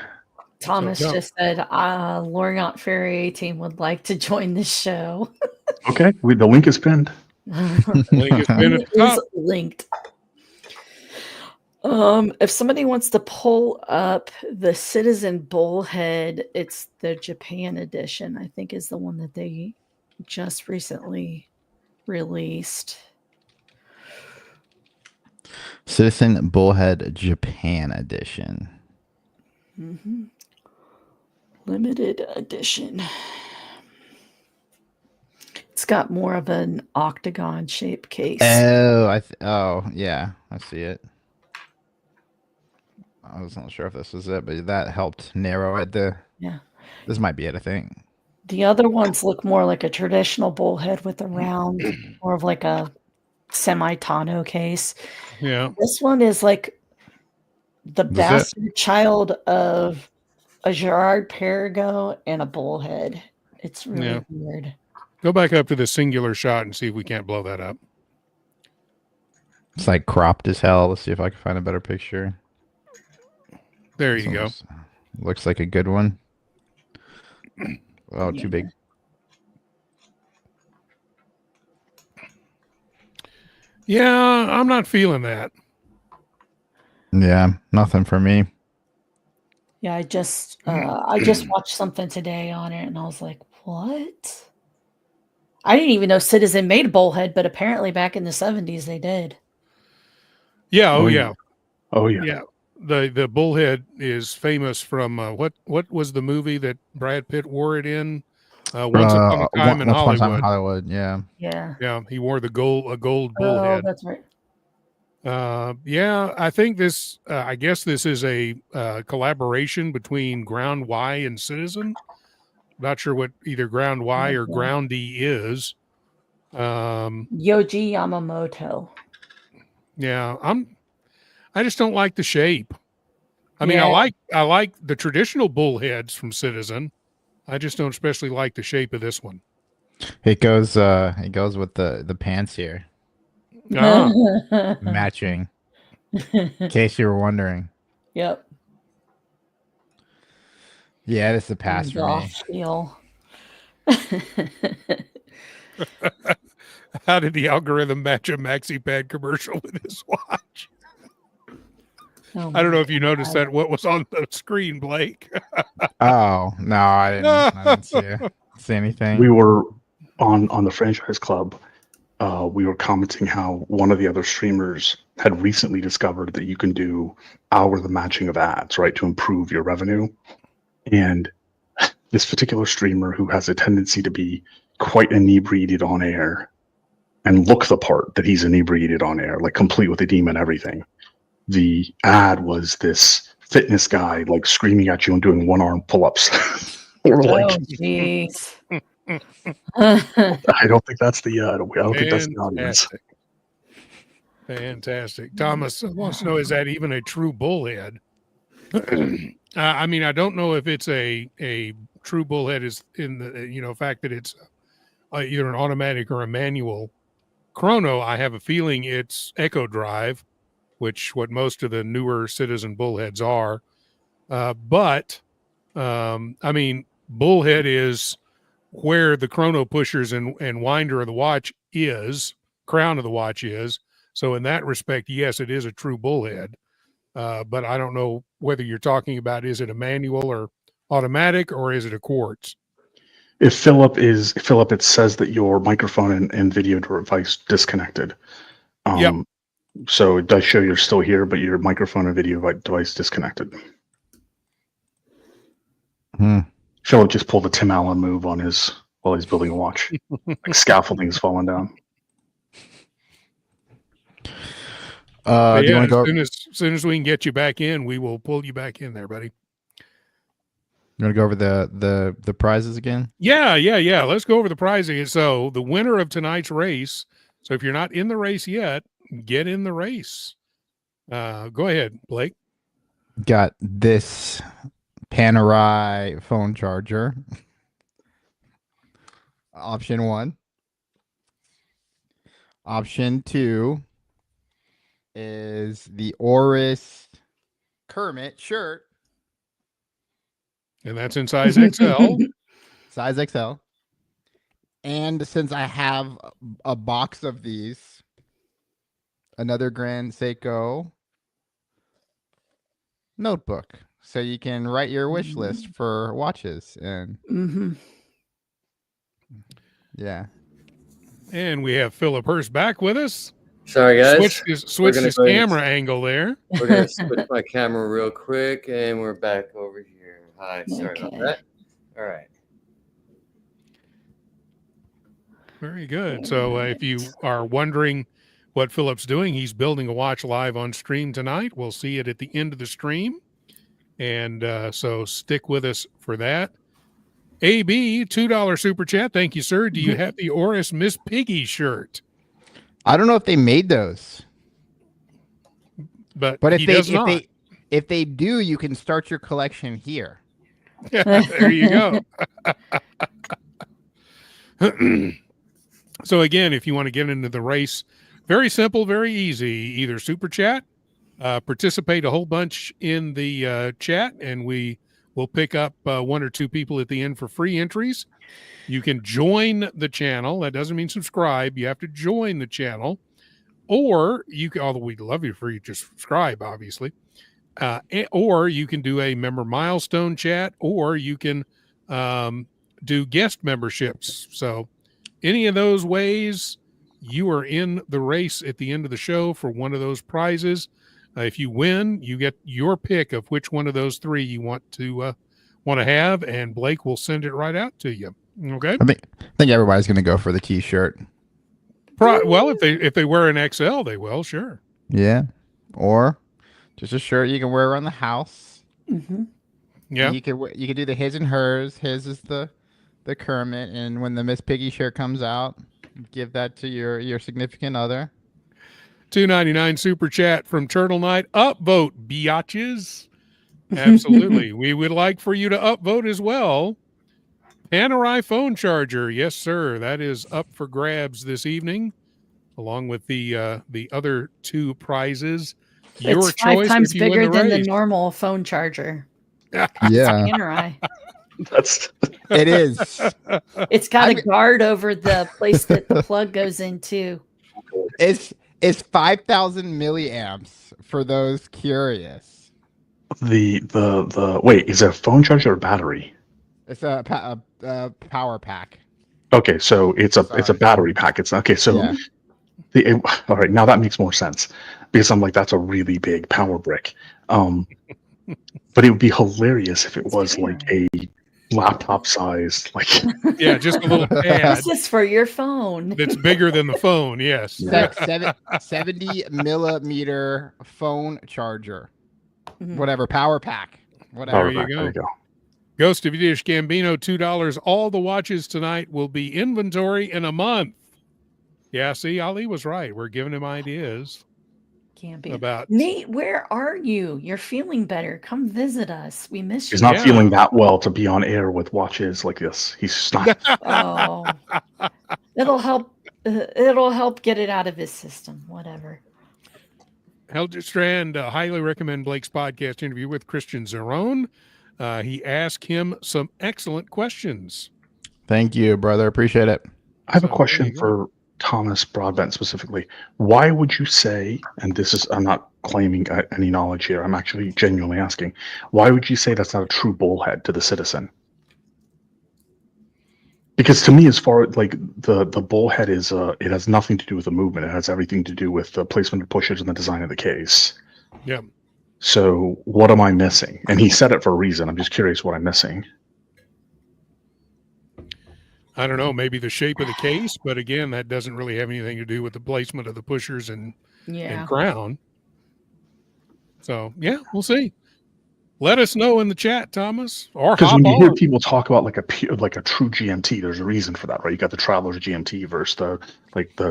Thomas just said Laurent Ferrier team would like to join the show. Okay, the link is pinned. Link is pinned at the top. Is linked. If somebody wants to pull up the Citizen Bullhead, it's the Japan edition, I think is the one that they just recently released. Citizen Bullhead Japan edition. Mm-hmm. Limited edition. It's got more of an octagon shaped case. Oh, yeah, I see it. I was not sure if this was it, but that helped narrow it. This might be it, I think. The other ones look more like a traditional bullhead with a round, more of like a semi-tonneau case. Yeah. This one is like the bastard child of a Gerard Perregaux and a bullhead. It's really weird. Go back up to the singular shot and see if we can't blow that up. It's like cropped as hell. Let's see if I can find a better picture. There you go. Looks like a good one. Oh, too big. Yeah, I'm not feeling that. Yeah, nothing for me. Yeah, I just watched something today on it and I was like, what? I didn't even know Citizen made a bullhead, but apparently back in the 70s they did. Yeah, Oh, yeah. Oh yeah. Yeah. The bullhead is famous from what was the movie that Brad Pitt wore it in? Once Upon a Time in Hollywood. Once Upon a Time in Hollywood, yeah. Yeah. Yeah, he wore a gold Oh, bullhead. that's right. Yeah, I think this. I guess this is a collaboration between Ground Y and Citizen. Not sure what either Ground Y or Ground D is. Yoji Yamamoto. Yeah, I just don't like the shape. I mean, I like the traditional bullheads from Citizen. I just don't especially like the shape of this one. It goes with the pants here. Matching. In case you were wondering. Yep. Yeah, it's a pass for me. Feel. How did the algorithm match a maxi pad commercial with his watch? Oh, I don't know if you noticed that what was on the screen, Blake. Oh, no, I didn't see anything. We were on the franchise club. We were commenting how one of the other streamers had recently discovered that you can do the matching of ads, right, to improve your revenue. And this particular streamer, who has a tendency to be quite inebriated on air and look the part that he's inebriated on air, like complete with edema and everything. The ad was this fitness guy like screaming at you and doing one-arm pull-ups. Or like, jeez. I don't think that's the audience. Fantastic. Thomas wants to know, is that even a true bullhead? I mean, I don't know if it's a true bullhead is in the fact that it's either an automatic or a manual. Chrono, I have a feeling it's Echo Drive, which what most of the newer Citizen bullheads are. But I mean, bullhead is where the chrono pushers and winder of the watch is, crown of the watch is. So in that respect, yes, it is a true bullhead. But I don't know whether you're talking about, is it a manual or automatic, or is it a quartz? If Philip, it says that your microphone and video device disconnected. Yep. So it does show you're still here, but your microphone and video device disconnected. Philip just pulled a Tim Allen move on while he's building a watch. Like scaffolding is falling down. Do you want to go? As soon as we can get you back in, we will pull you back in there, buddy. You want to go over the prizes again? Yeah. Let's go over the prizing. So the winner of tonight's race. So if you're not in the race yet, get in the race. Go ahead, Blake. Got this Panerai phone charger. Option 1. Option 2 is the Oris Kermit shirt, And that's in size XL. size XL. And since I have a box of these, another Grand Seiko notebook, so you can write your wish list for watches. And yeah. And we have Philip Hurst back with us. Sorry, guys. Switched his camera angle there. We're going to switch my camera real quick, and we're back over here. Hi, sorry about that. All right. Very good. So if you are wondering what Philip's doing, he's building a watch live on stream tonight. We'll see it at the end of the stream. And so stick with us for that. AB, $2 super chat. Thank you, sir. Do you have the Oris Miss Piggy shirt? I don't know if they made those. But if they do, you can start your collection here. There you go. So again, if you want to get into the race, very simple, very easy. Either super chat, participate a whole bunch in the chat, and we will pick up 1 or 2 people at the end for free entries. You can join the channel. That doesn't mean subscribe. You have to join the channel. Or you can, although we'd love you for you to subscribe, obviously. Or you can do a member milestone chat, or you can do guest memberships. So any of those ways, you are in the race at the end of the show for one of those prizes. If you win, you get your pick of which one of those 3 you want to have, and Blake will send it right out to you. Okay. I think everybody's going to go for the T-shirt. Well, if they wear an XL, they will, sure. Yeah, or just a shirt you can wear around the house. Yeah, you could do the his and hers. His is the Kermit, and when the Miss Piggy shirt comes out, give that to your significant other. $2.99 super chat from Turtle Knight. Upvote, biatches. Absolutely. We would like for you to upvote as well. Panerai phone charger. Yes, sir. That is up for grabs this evening, along with the other 2 prizes. Your it's 5 choice times bigger than the race. normal phone charger. Yeah. Panerai. It is. It's got a guard over the place that the plug goes into. It's 5,000 milliamps for those curious. The wait, is it a phone charger or battery? It's a power pack. Okay, so it's a battery pack. It's okay. So all right, now that makes more sense, because I'm like, that's a really big power brick. But it would be hilarious if it was like a laptop sized, like yeah, just a little pad. This is for your phone. That's bigger than the phone. Yes. 70 millimeter phone charger. Whatever, power pack. Whatever. There you go. Ghost of Yiddish Gambino, $2. All the watches tonight will be inventory in a month. Yeah, see, Ali was right. We're giving him ideas. About Nate, where are you? You're feeling better. Come visit us. We miss you. He's not feeling that well to be on air with watches like this. He's not. Oh, it'll help. It'll help get it out of his system. Whatever. Helter Strand, highly recommend Blake's podcast interview with Christian Zerone. He asked him some excellent questions. Thank you, brother. Appreciate it. I have a question for Thomas Broadbent specifically. Why would you say, and this is, I'm not claiming any knowledge here, I'm actually genuinely asking, why would you say that's not a true bullhead to the citizen? Because to me, as far like the bullhead is, it has nothing to do with the movement. It has everything to do with the placement of pushers and the design of the case. Yeah. So what am I missing? And he said it for a reason. I'm just curious what I'm missing. I don't know, maybe the shape of the case, but again, that doesn't really have anything to do with the placement of the pushers and crown. So yeah, we'll see. Let us know in the chat, Thomas, or Because hop when you hear on. people talk about like a true GMT, there's a reason for that, right? You got the Traveler's GMT versus the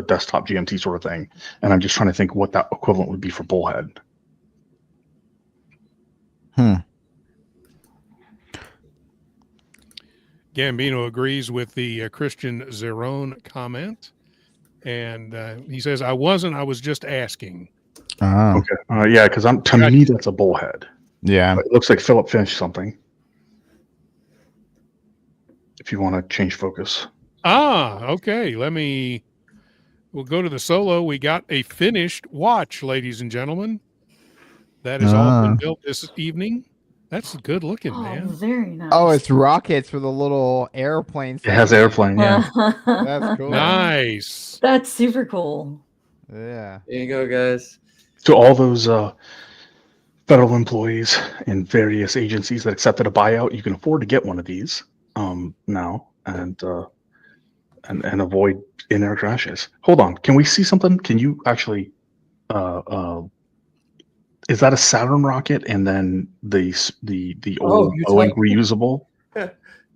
desktop GMT sort of thing. And I'm just trying to think what that equivalent would be for Bullhead. Gambino agrees with the Christian Zerone comment. And he says, I was just asking. Okay. Yeah, because to me, that's a Bullhead. Yeah. But it looks like Philip finished something. If you want to change focus. Okay. We'll go to the solo. We got a finished watch, ladies and gentlemen. That has all been built this evening. That's good looking, man. Very nice. Oh, it's rockets for the little airplane. It has airplane, yeah. That's cool. Nice. That's super cool. Yeah. There you go, guys. To all those federal employees in various agencies that accepted a buyout, you can afford to get one of these now and avoid in-air crashes. Hold on, can we see something? Can you actually? Is that a Saturn rocket and then the old Boeing reusable?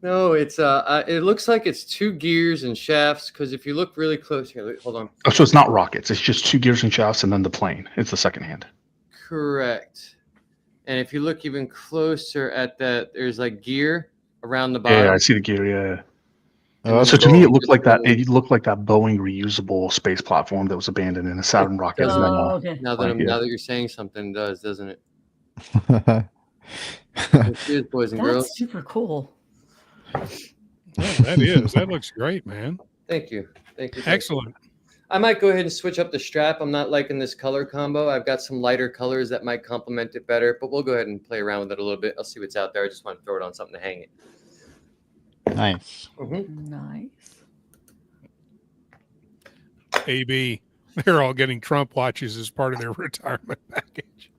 No, it's it looks like it's 2 gears and shafts, because if you look really close here, hold on. Oh, so it's not rockets. It's just 2 gears and shafts and then the plane. It's the second hand. Correct. And if you look even closer at that, there's like gear around the bottom. Yeah, I see the gear. Yeah. Oh, So to me, it looked like that. It looked like that Boeing reusable space platform that was abandoned in a Saturn rocket. Okay. Now that you're saying something, it does, doesn't it? Cheers, boys and girls. That's super cool. That looks great, man. Thank you. Excellent. I might go ahead and switch up the strap. I'm not liking this color combo. I've got some lighter colors that might complement it better, but we'll go ahead and play around with it a little bit. I'll see what's out there. I just want to throw it on something to hang it. Nice. Nice. AB, they're all getting Trump watches as part of their retirement package.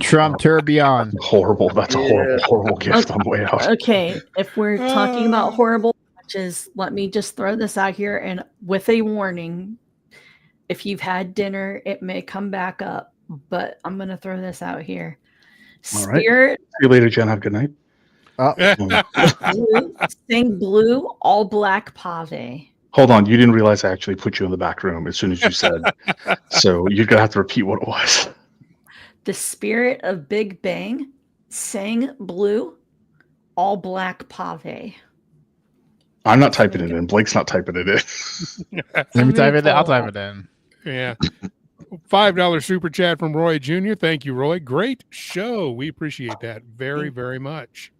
Trump Tourbillon. Horrible. That's a horrible gift on the way out. Okay, if we're talking about horrible watches, let me just throw this out here, and with a warning, if you've had dinner, it may come back up, but I'm going to throw this out here. All right. Spirit. See you later, Jen. Have a good night. Blue, blue, all black pave. Hold on. You didn't realize I actually put you in the back room as soon as you said. So you're going to have to repeat what it was. The Spirit of Big Bang, sang blue, all black pave. I'm not typing it in. Blake's not typing it in. Let me type it in. I'll type it in. Yeah. $5 super chat from Roy Jr. Thank you, Roy. Great show. We appreciate that very, very much.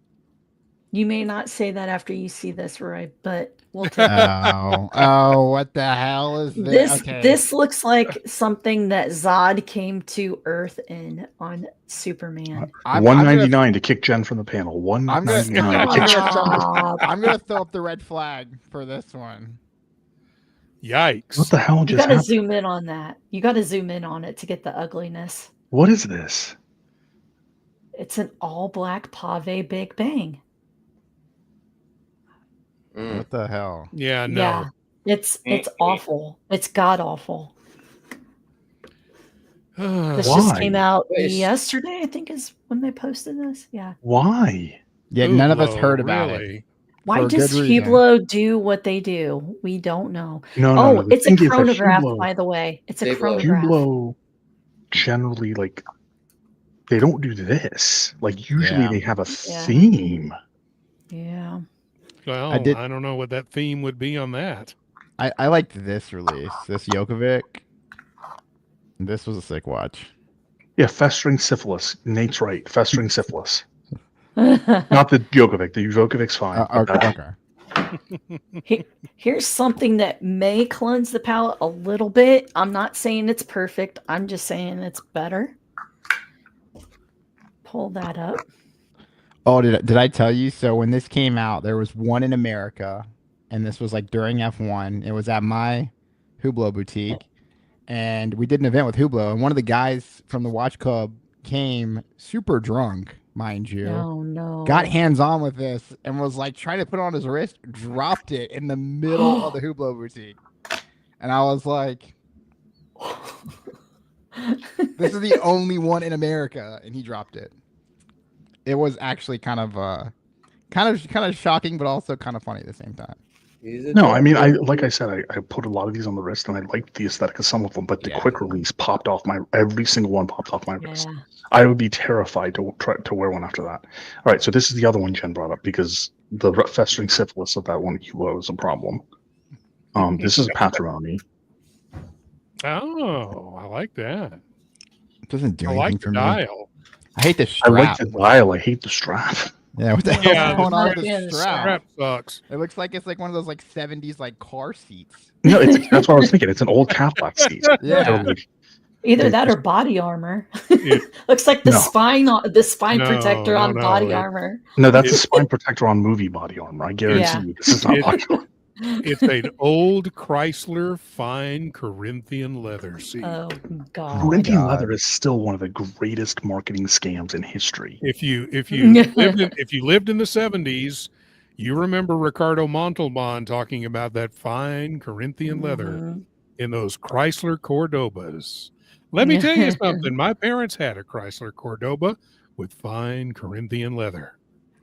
You may not say that after you see this, Roy, but we'll take it. Oh, what the hell is this? This looks like something that Zod came to Earth in on Superman. $199 to kick Jen from the panel. $199. I'm gonna throw up the red flag for this one. Yikes! What the hell just happened? You got to happened? zoom in on that. You got to zoom in on it to get the ugliness. What is this? It's an all black pave Big Bang. What the hell? Yeah, no. Yeah, it's awful. It's god awful. This just came out yesterday, I think, is when they posted this. Yeah. Why? Yeah, none of us heard about it. Why does Hublot do what they do? We don't know. No. It's a chronograph, by the way. It's a chronograph. Hublot generally, like, they don't do this. Like, usually they have a theme. Yeah. Well, I don't know what that theme would be on that. I liked this release, this Jokovic. This was a sick watch. Yeah, festering syphilis. Nate's right. Festering syphilis. Not the Jokovic. The Jokovic's fine. Okay. Here's something that may cleanse the palate a little bit. I'm not saying it's perfect. I'm just saying it's better. Pull that up. Oh, did I tell you? So when this came out, there was one in America, and this was like during F1. It was at my Hublot boutique, and we did an event with Hublot, and one of the guys from the watch club came super drunk, mind you. Oh, no. Got hands-on with this and was like trying to put it on his wrist, dropped it in the middle of the Hublot boutique. And I was like, this is the only one in America, and he dropped it. it was actually kind of shocking, but also kind of funny at the same time. No, I mean, like I said, I put a lot of these on the wrist, and I liked the aesthetic of some of them, but the Yeah. quick release popped off every single one popped off my wrist. Yeah. I would be terrified to try to wear one after that. All right, so this is the other one Jen brought up because the festering syphilis of that one Hublot is a problem. This is a patrimony. Oh, I like that. It doesn't do I anything like for the me. dial. I hate the I strap. like the dial. I hate the strap. Yeah, what the hell's Yeah, going on with yeah, the the strap? Strap sucks. It looks like it's like one of those like 70s like car seats. No, that's what I was thinking. It's an old Cadillac seat. Yeah. They're like, Either that or body armor. Yeah. Looks like the No. spine No, protector no, on no, body it- armor. no, that's a spine protector on movie body armor. I guarantee Yeah. you, this is not It- popular. It's an old Chrysler fine Corinthian leather seat. Oh God. Corinthian God. leather is still one of the greatest marketing scams in history. If you lived in the 70s, you remember Ricardo Montalban talking about that fine Corinthian leather Mhm. in those Chrysler Cordobas. Let me tell you something. My parents had a Chrysler Cordoba with fine Corinthian leather.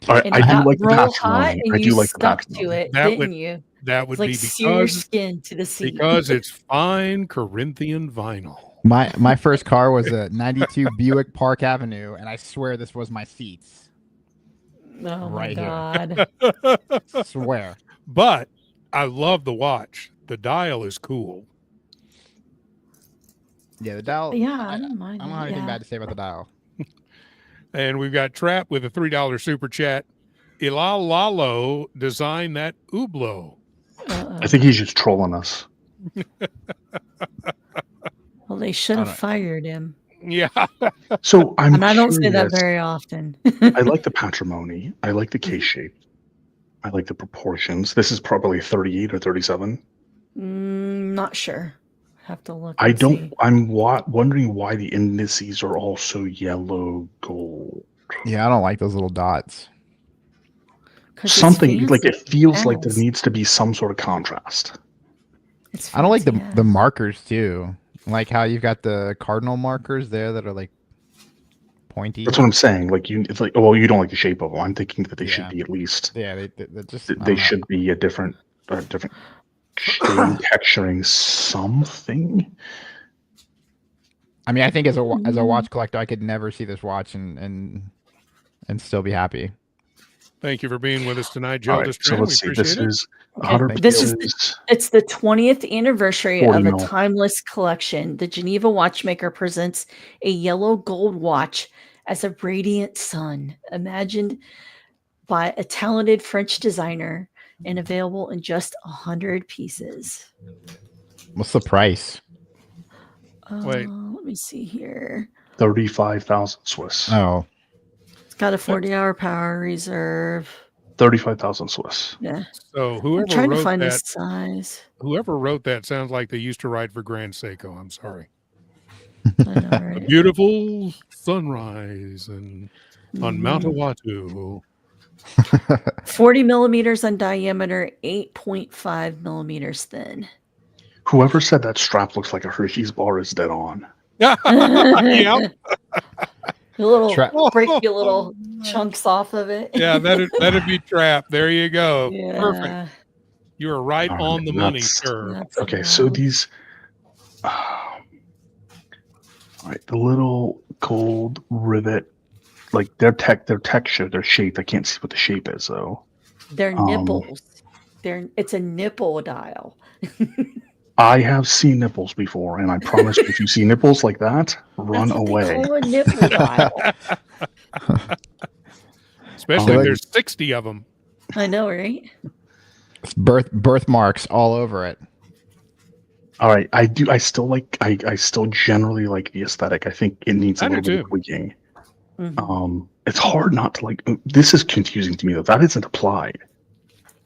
All right, And I it do got like the real hot, patrimony. and I you do like the stuck to patrimony. it, That didn't would- you? That would It's like be sear your because skin to the seat. it's fine Corinthian vinyl. My first car was a 92 Buick Park Avenue, and I swear this was my seats. Oh my right here. God. Swear. But I love the watch. The dial is cool. Yeah, the dial. Yeah, I don't mind. I don't it, have anything yeah. bad to say about the dial. And we've got Trap with a $3 super chat. Ilal Lalo designed that Hublot. Uh-oh. I think he's just trolling us. Well, they should have Alright. fired him. Yeah. So And I don't say that curious. very often. I like the patrimony. I like the case shape. I like the proportions. This is probably 38 or 37. Not sure. Have to look. I and don't. see. I'm wondering why the indices are also yellow gold. Yeah, I don't like those little dots. 'Cause it's Something like fancy. it feels like there Panels. needs to be some sort of contrast. It's I don't like fancy, the markers too. Like how you've got the cardinal markers there that are like pointy. That's what I'm saying. Like it's like, oh, well, you don't like the shape of them. I'm thinking that they Yeah. should be at least. Yeah, they just I They don't know. should be a different shade, texturing something. I mean, I think as a Mm. watch collector, I could never see this watch and still be happy. Thank you for being with us tonight, Joe. All right, so Distran. let's We see. This appreciate it. is Okay, 100 this is pieces. It's the 20th anniversary 40 of a mil. timeless collection. The Geneva watchmaker presents a yellow gold watch as a radiant sun, imagined by a talented French designer and available in just 100 pieces. What's the price? Wait. Let me see here. 35,000 Swiss. Oh, It's got a 40-hour power reserve. 35,000 Swiss. Yeah. So I'm whoever trying to wrote find the that, size. whoever wrote that sounds like they used to write for Grand Seiko. I'm sorry. I know, right? Beautiful sunrise and on Mount Mhm. Oahu. 40 millimeters on diameter, 8.5 millimeters thin. Whoever said that strap looks like a Hershey's bar is dead on. Yep. A little Tra- break your little chunks off of it. Yeah, that'd be Trap. There you go. Yeah. Perfect. You are right All on right, the money, that's- sir. That's Okay, so wild. these. All right, the little gold rivet, like their texture, their shape. I can't see what the shape is though. They're nipples. It's a nipple dial. I have seen nipples before, and I promise you, if you see nipples like that, run That's what away. They call a nipple dial. Especially Oh. if there's 60 of them. I know, right? it's birthmarks all over it. All right, I still like. I still generally like the aesthetic. I think it needs a I do little bit of too. tweaking. Mhm. It's hard not to like. This is confusing to me though. That isn't applied.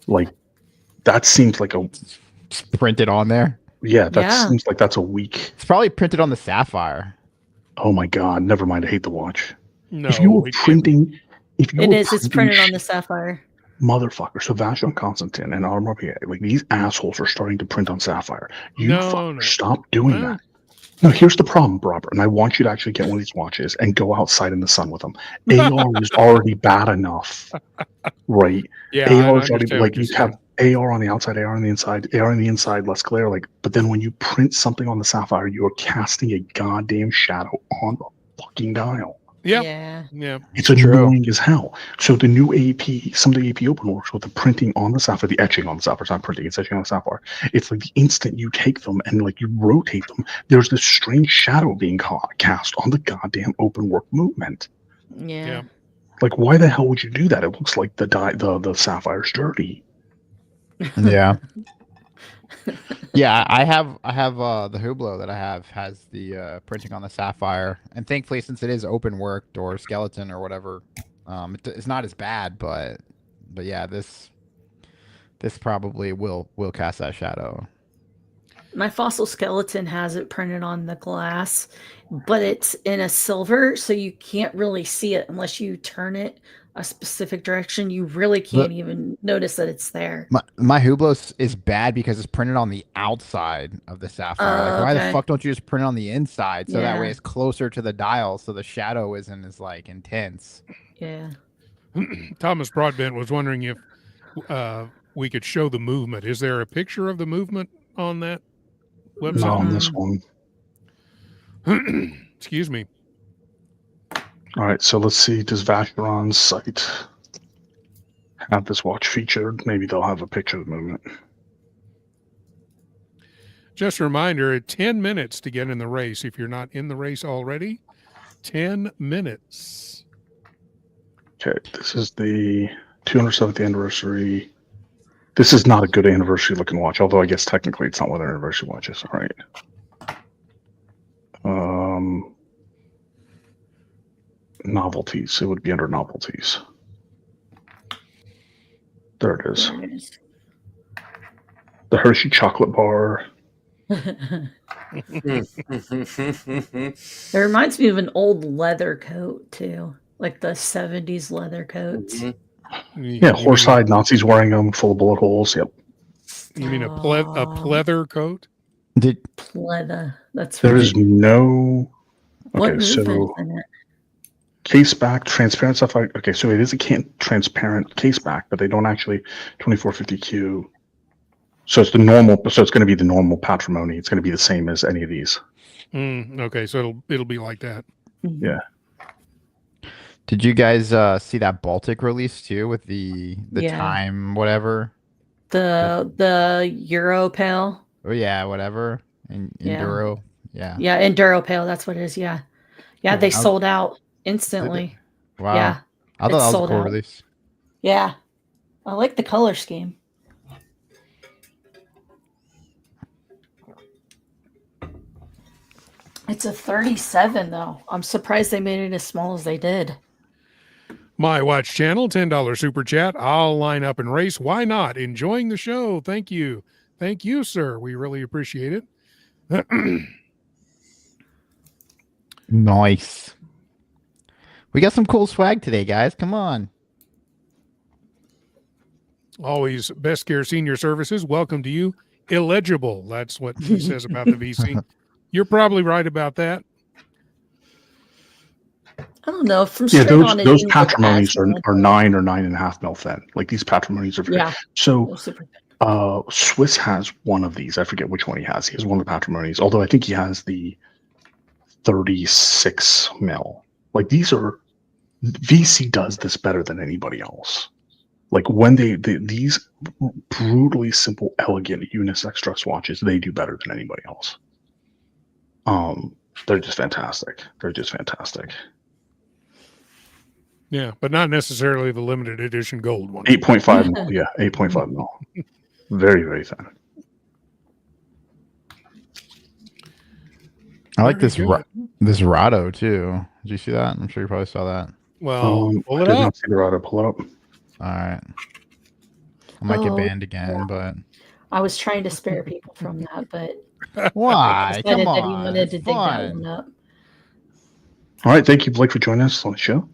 Like, that seems like a It's printed on there. that Yeah. seems like that's a weak. It's probably printed on the sapphire. Oh my god! Never mind. I hate the watch. No, If you were we can't. printing, if you It were is. It's printing printed on the shit, sapphire. motherfucker. So Vacheron Constantin and Audemars Piguet, like these assholes are starting to print on sapphire. You No, fucker, no. stop doing Well, that. No, here's the problem, Robert, and I want you to actually get one of these watches and go outside in the sun with them. AR is already bad enough, right? Yeah, I AR is already understand like what you're you have AR on the outside, AR on the inside, AR on the inside, less glare. Like, but then when you print something on the sapphire, you are casting a goddamn shadow on the fucking dial. Yeah. It's True. annoying as hell. So the new AP, some of the AP Open works with the printing on the sapphire, the etching on the sapphire. It's not printing, it's etching on the sapphire. It's like the instant you take them and like you rotate them, there's this strange shadow being cast on the goddamn open work movement. Yeah. Like, why the hell would you do that? It looks like the sapphire's dirty. Yeah. Yeah, I have the Hublot that I have has the printing on the sapphire, and thankfully, since it is open worked or skeleton or whatever, it's not as bad. But yeah, this probably will cast that shadow. My fossil skeleton has it printed on the glass, but it's in a silver, so you can't really see it unless you turn it a specific direction. You really can't even notice that it's there. My Hublot is bad because it's printed on the outside of the sapphire. Like, why the fuck don't you just print it on the inside so that way it's closer to the dial, so the shadow isn't as like intense. Yeah. Thomas Broadbent was wondering if we could show the movement. Is there a picture of the movement on that website? Not on this one. Excuse me. All right, so let's see. Does Vacheron's site have this watch featured? Maybe they'll have a picture of the movement. Just a reminder, 10 minutes to get in the race. If you're not in the race already, 10 minutes. Okay, this is the 207th anniversary. This is not a good anniversary looking watch, although I guess technically it's not one of their anniversary watches. All right. Novelties. It would be under novelties. There it is. The Hershey chocolate bar. It reminds me of an old leather coat too, like the 70s leather coats. Yeah, horsehide Nazis wearing them, full of bullet holes. Yep. You mean a pleather coat? Pleather. That's there right. is no. What Okay, so movement is in it? case back, transparent stuff. Okay, so it is a transparent case back, but they don't actually 2450Q. So it's the normal. So it's going to be the normal patrimony. It's going to be the same as any of these. Okay, so it'll be like that. Yeah. Did you guys see that Baltic release too with the time whatever? The Euro Pale. Oh yeah, whatever. Enduro. Yeah. Yeah, Enduro Pale, that's what it is. Yeah. Yeah, they sold out instantly. Wow. Yeah. I thought that was a cool release. Yeah. I like the color scheme. It's a 37 though. I'm surprised they made it as small as they did. My Watch channel, $10 super chat. I'll line up and race. Why not? Enjoying the show. Thank you. Thank you, sir. We really appreciate it. Nice. We got some cool swag today, guys. Come on. Always Best Care Senior Services. Welcome to you. Illegible. That's what he says about the VC. You're probably right about that. I don't know. From those patrimonies are 9 or 9.5 mil thin. Like these patrimonies are. Yeah. So Swiss has one of these. I forget which one he has. He has one of the patrimonies. Although I think he has the 36 mil. Like these are. VC does this better than anybody else. Like when these brutally simple, elegant unisex dress watches, they do better than anybody else. They're just fantastic. Yeah, but not necessarily the limited edition gold one. 8.5 mil. Yeah, 8.5 mil. Very, very thin. I like this Rado too. Did you see that? I'm sure you probably saw that. Well, I did not see the Rado. Pull it up. All right. I might get banned again, but I was trying to spare people from that, but why? Come on. That he wanted to dig that one up. All right, thank you, Blake, for joining us on the show.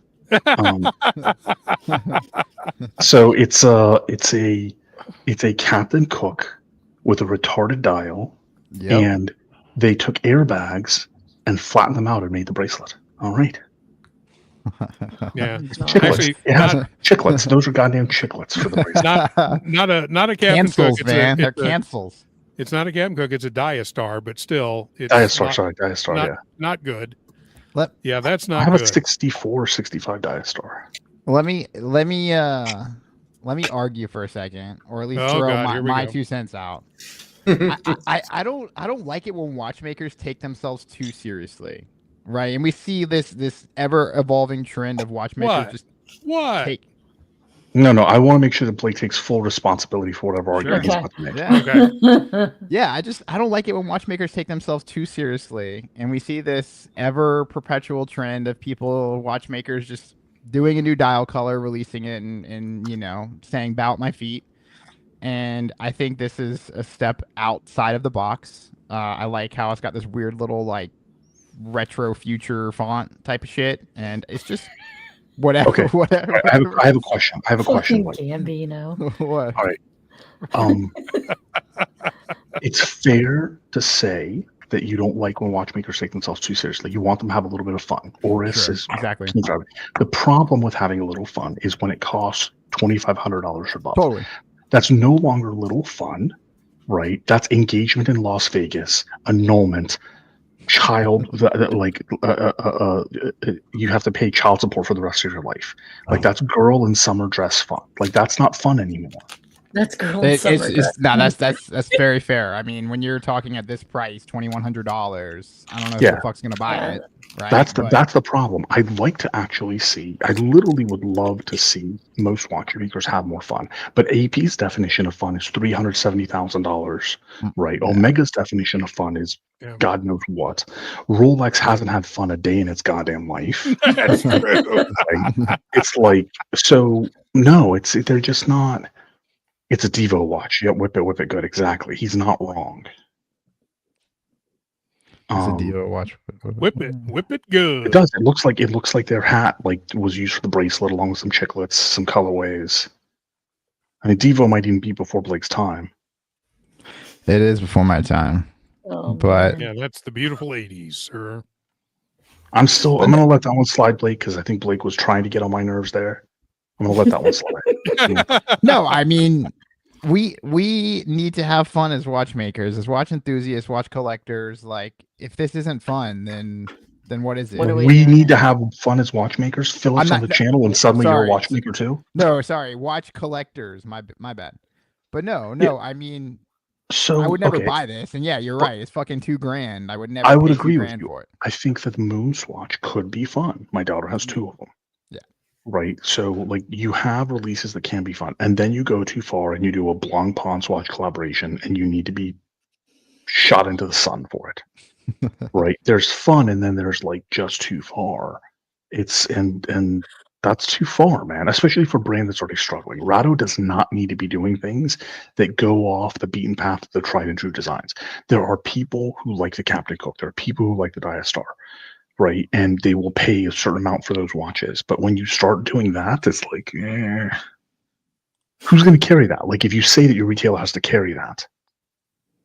So it's a Captain Cook with a retarded dial, and They took airbags and flattened them out and made the bracelet. All right. Yeah. Chiclets. Actually, It has not- chiclets. Those are goddamn chiclets for the bracelet. Not a Captain Cook. Cancels, man. They're cancels. It's not a Captain Cook. It's a Diastar, but still, it's Diastar, not good. Let- Yeah, that's I not have good. a 64, 65 Diastar. Let me argue for a second, or at least Oh, throw God, here we my go. 2 cents out. I don't like it when watchmakers take themselves too seriously, right? And we see this ever evolving trend of watchmakers What? just What? take. No, I want to make sure that Blake takes full responsibility for whatever argument he's Okay. about to make. Yeah. Okay. Yeah, I don't like it when watchmakers take themselves too seriously, and we see this ever perpetual trend of watchmakers just doing a new dial color, releasing it, and saying "bout my feet." And I think this is a step outside of the box. I like how it's got this weird little like retro future font type of shit, and it's just whatever. Okay. Whatever. I have a question. I have a question. Fucking Blake. Gambino. What? All right. It's fair to say that you don't like when watchmakers take themselves too seriously. You want them to have a little bit of fun. Oris Sure, is exactly. The problem with having a little fun is when it costs $2,500 or above. Totally. That's no longer little fun, right? That's engagement in Las Vegas, annulment, child, you have to pay child support for the rest of your life. Like that's girl in summer dress fun. Like that's not fun anymore. That's girl in summer dress. That's very fair. I mean, when you're talking at this price, $2,100, I don't know who the fuck's gonna buy it. Right? That's the problem. I'd like to actually see. I literally would love to see most watchmakers have more fun. But AP's definition of fun is $370,000, right? Yeah. Omega's definition of fun is God knows what. Rolex hasn't had fun a day in its goddamn life. That's true. Right? It's like so. No, they're just not. It's a Devo watch. Yeah, whip it good. Exactly. He's not wrong. It's a Devo watch. Whip it good. It does. It looks like their hat was used for the bracelet along with some chiclets, some colorways. I mean, Devo might even be before Blake's time. It is before my time. Oh, But- man. Yeah, that's the beautiful 80s, sir. I'm gonna let that one slide, Blake, because I think Blake was trying to get on my nerves there. I'm gonna let that one slide. No, I mean, we need to have fun as watchmakers, as watch enthusiasts, watch collectors. Like, if this isn't fun, then what is it? What do we We do? need to have fun as watchmakers. Fill us I'm on the not- channel, and suddenly you're sorry. a watchmaker too. No, sorry, watch collectors. My bad. But no, Yeah. I mean, So I would never okay, buy this. And yeah, you're But- right. It's fucking $2,000. I would never. I would pay agree with $2,000 you. for it. I think that the Moon's watch could be fun. My daughter has 2 of them. Yeah. Right. So like you have releases that can be fun, and then you go too far and you do a Blanc Ponce watch collaboration, and you need to be shot into the sun for it. Right. There's fun, and then there's like just too far. It's and that's too far, man. Especially for a brand that's already struggling. Rado does not need to be doing things that go off the beaten path of the tried and true designs. There are people who like the Captain Cook. There are people who like the Diastar. Right, and they will pay a certain amount for those watches. But when you start doing that, it's like, who's going to carry that? Like, if you say that your retailer has to carry that,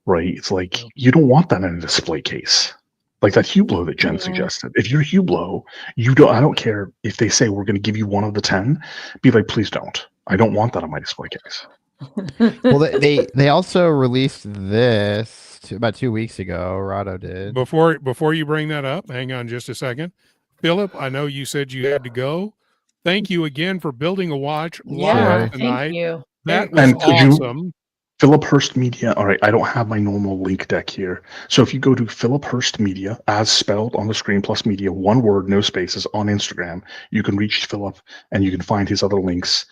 right? It's like you don't want that in a display case, like that Hublot that Jen suggested. If you're Hublot, you don't. I don't care if they say we're going to give you one of the 10. Be like, please don't. I don't want that on my display case. Well, they also released this about 2 weeks ago. Rado did. Before you bring that up, hang on just a second. Philip, I know you said you had to go. Thank you again for building a watch Yeah, live tonight. thank you. That And was could you- awesome. Philip Hurst Media. All right, I don't have my normal link deck here. So if you go to Philip Hurst Media, as spelled on the screen, plus media, one word, no spaces, on Instagram, you can reach Philip and you can find his other links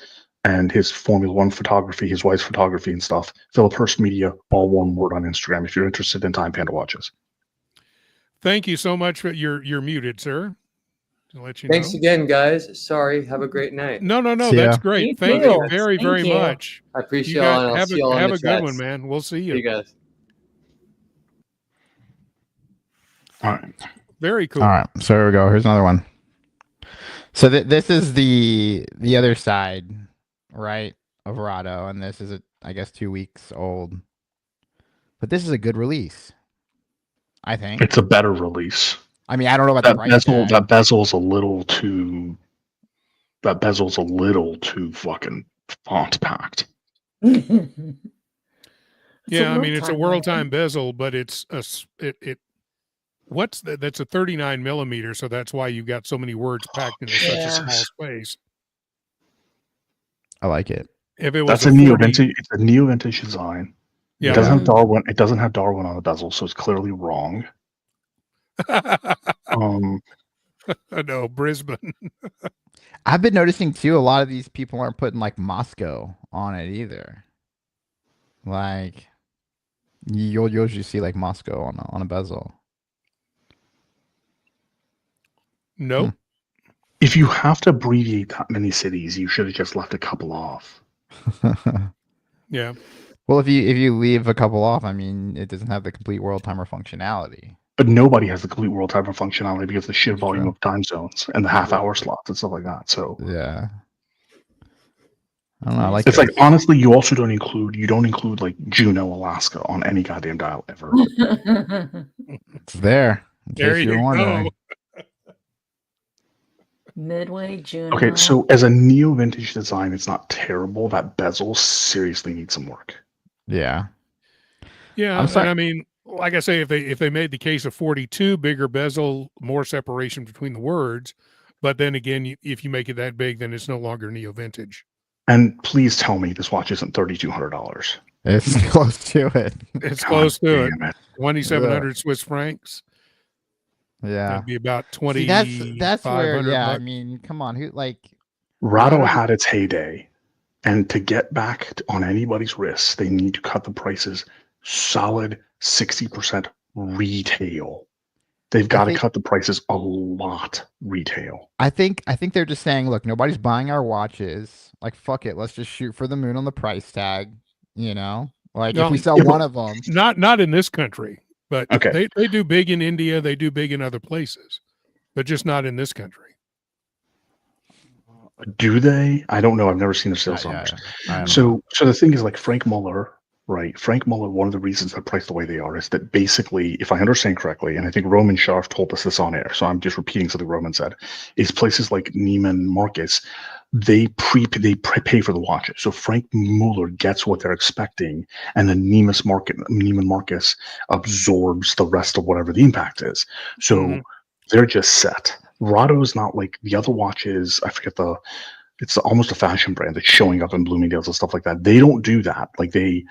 and his Formula One photography, his wife's photography and stuff. Philip Hurst Media, all one word on Instagram if you're interested in Time Panda watches. Thank you so much for you're muted, sir. To let you Thanks know. again, guys. Sorry. Have a great night. No, See ya. that's great. You Thank too. you very, Thank very you. much. I appreciate You y'all, guys and I'll see y'all have in a the good one, chats. man. We'll see See you you. guys. All right. Very cool. All right, so here we go. Here's another one. So this is the other side, right, of Rado, and this is I guess 2 weeks old. But this is a good release. I think It's a better release. I mean, I don't know about the price tag. That bezel's a little too. That bezel's a little too fucking font packed. Yeah, I mean it's a world time bezel, but it's that's a 39 millimeter, so that's why you got so many words packed into such a small space. I like it. If it was That's a neo vintage, it's a neo vintage design. Yeah. It doesn't have Darwin. It doesn't have Darwin on the bezel, so it's clearly wrong. No, Brisbane. I've been noticing too. A lot of these people aren't putting like Moscow on it either. Like you'll usually see like Moscow on a bezel. Nope. If you have to abbreviate that many cities, you should have just left a couple off. Yeah. Well, if you leave a couple off, I mean, it doesn't have the complete world timer functionality. But nobody has the complete world timer functionality because of the sheer volume of time zones and the half-hour slots and stuff like that. So yeah, I don't know. I like it's like honestly, you also don't include like Juneau, Alaska on any goddamn dial ever. It's there. There you go. Midway, Juneau. Okay, so as a neo vintage design, it's not terrible. That bezel seriously needs some work. Yeah. Yeah, and I mean, like I say, if they made the case of 42, bigger bezel, more separation between the words, but then again, if you make it that big, then it's no longer neo vintage. And please tell me this watch isn't $3,200. It's close to it. It's close to it. 2,700 Swiss francs. Yeah, that'd be about 20. That's where. Yeah, bucks. I mean, come on, who like Rado had its heyday, and to get back on anybody's wrists, they need to cut the prices solid 60% retail. They've got to cut the prices a lot retail. I think they're just saying, look, nobody's buying our watches. Like, fuck it, let's just shoot for the moon on the price tag. You know, like if we sell one of them, not in this country. But they do big in India, they do big in other places, but just not in this country. Do they? I don't know. I've never seen their sales numbers. So the thing is, like Frank Muller, right? Frank Muller, one of the reasons they're priced the way they are is that basically, if I understand correctly, and I think Roman Scharf told us this on air, so I'm just repeating something Roman said, is places like Neiman Marcus, they pay for the watches. So Frank Muller gets what they're expecting, and then Neiman Marcus absorbs the rest of whatever the impact is. So they're just set. Rado's not like the other watches. I forget it's almost a fashion brand that's showing up in Bloomingdale's and stuff like that. They don't do that. Like the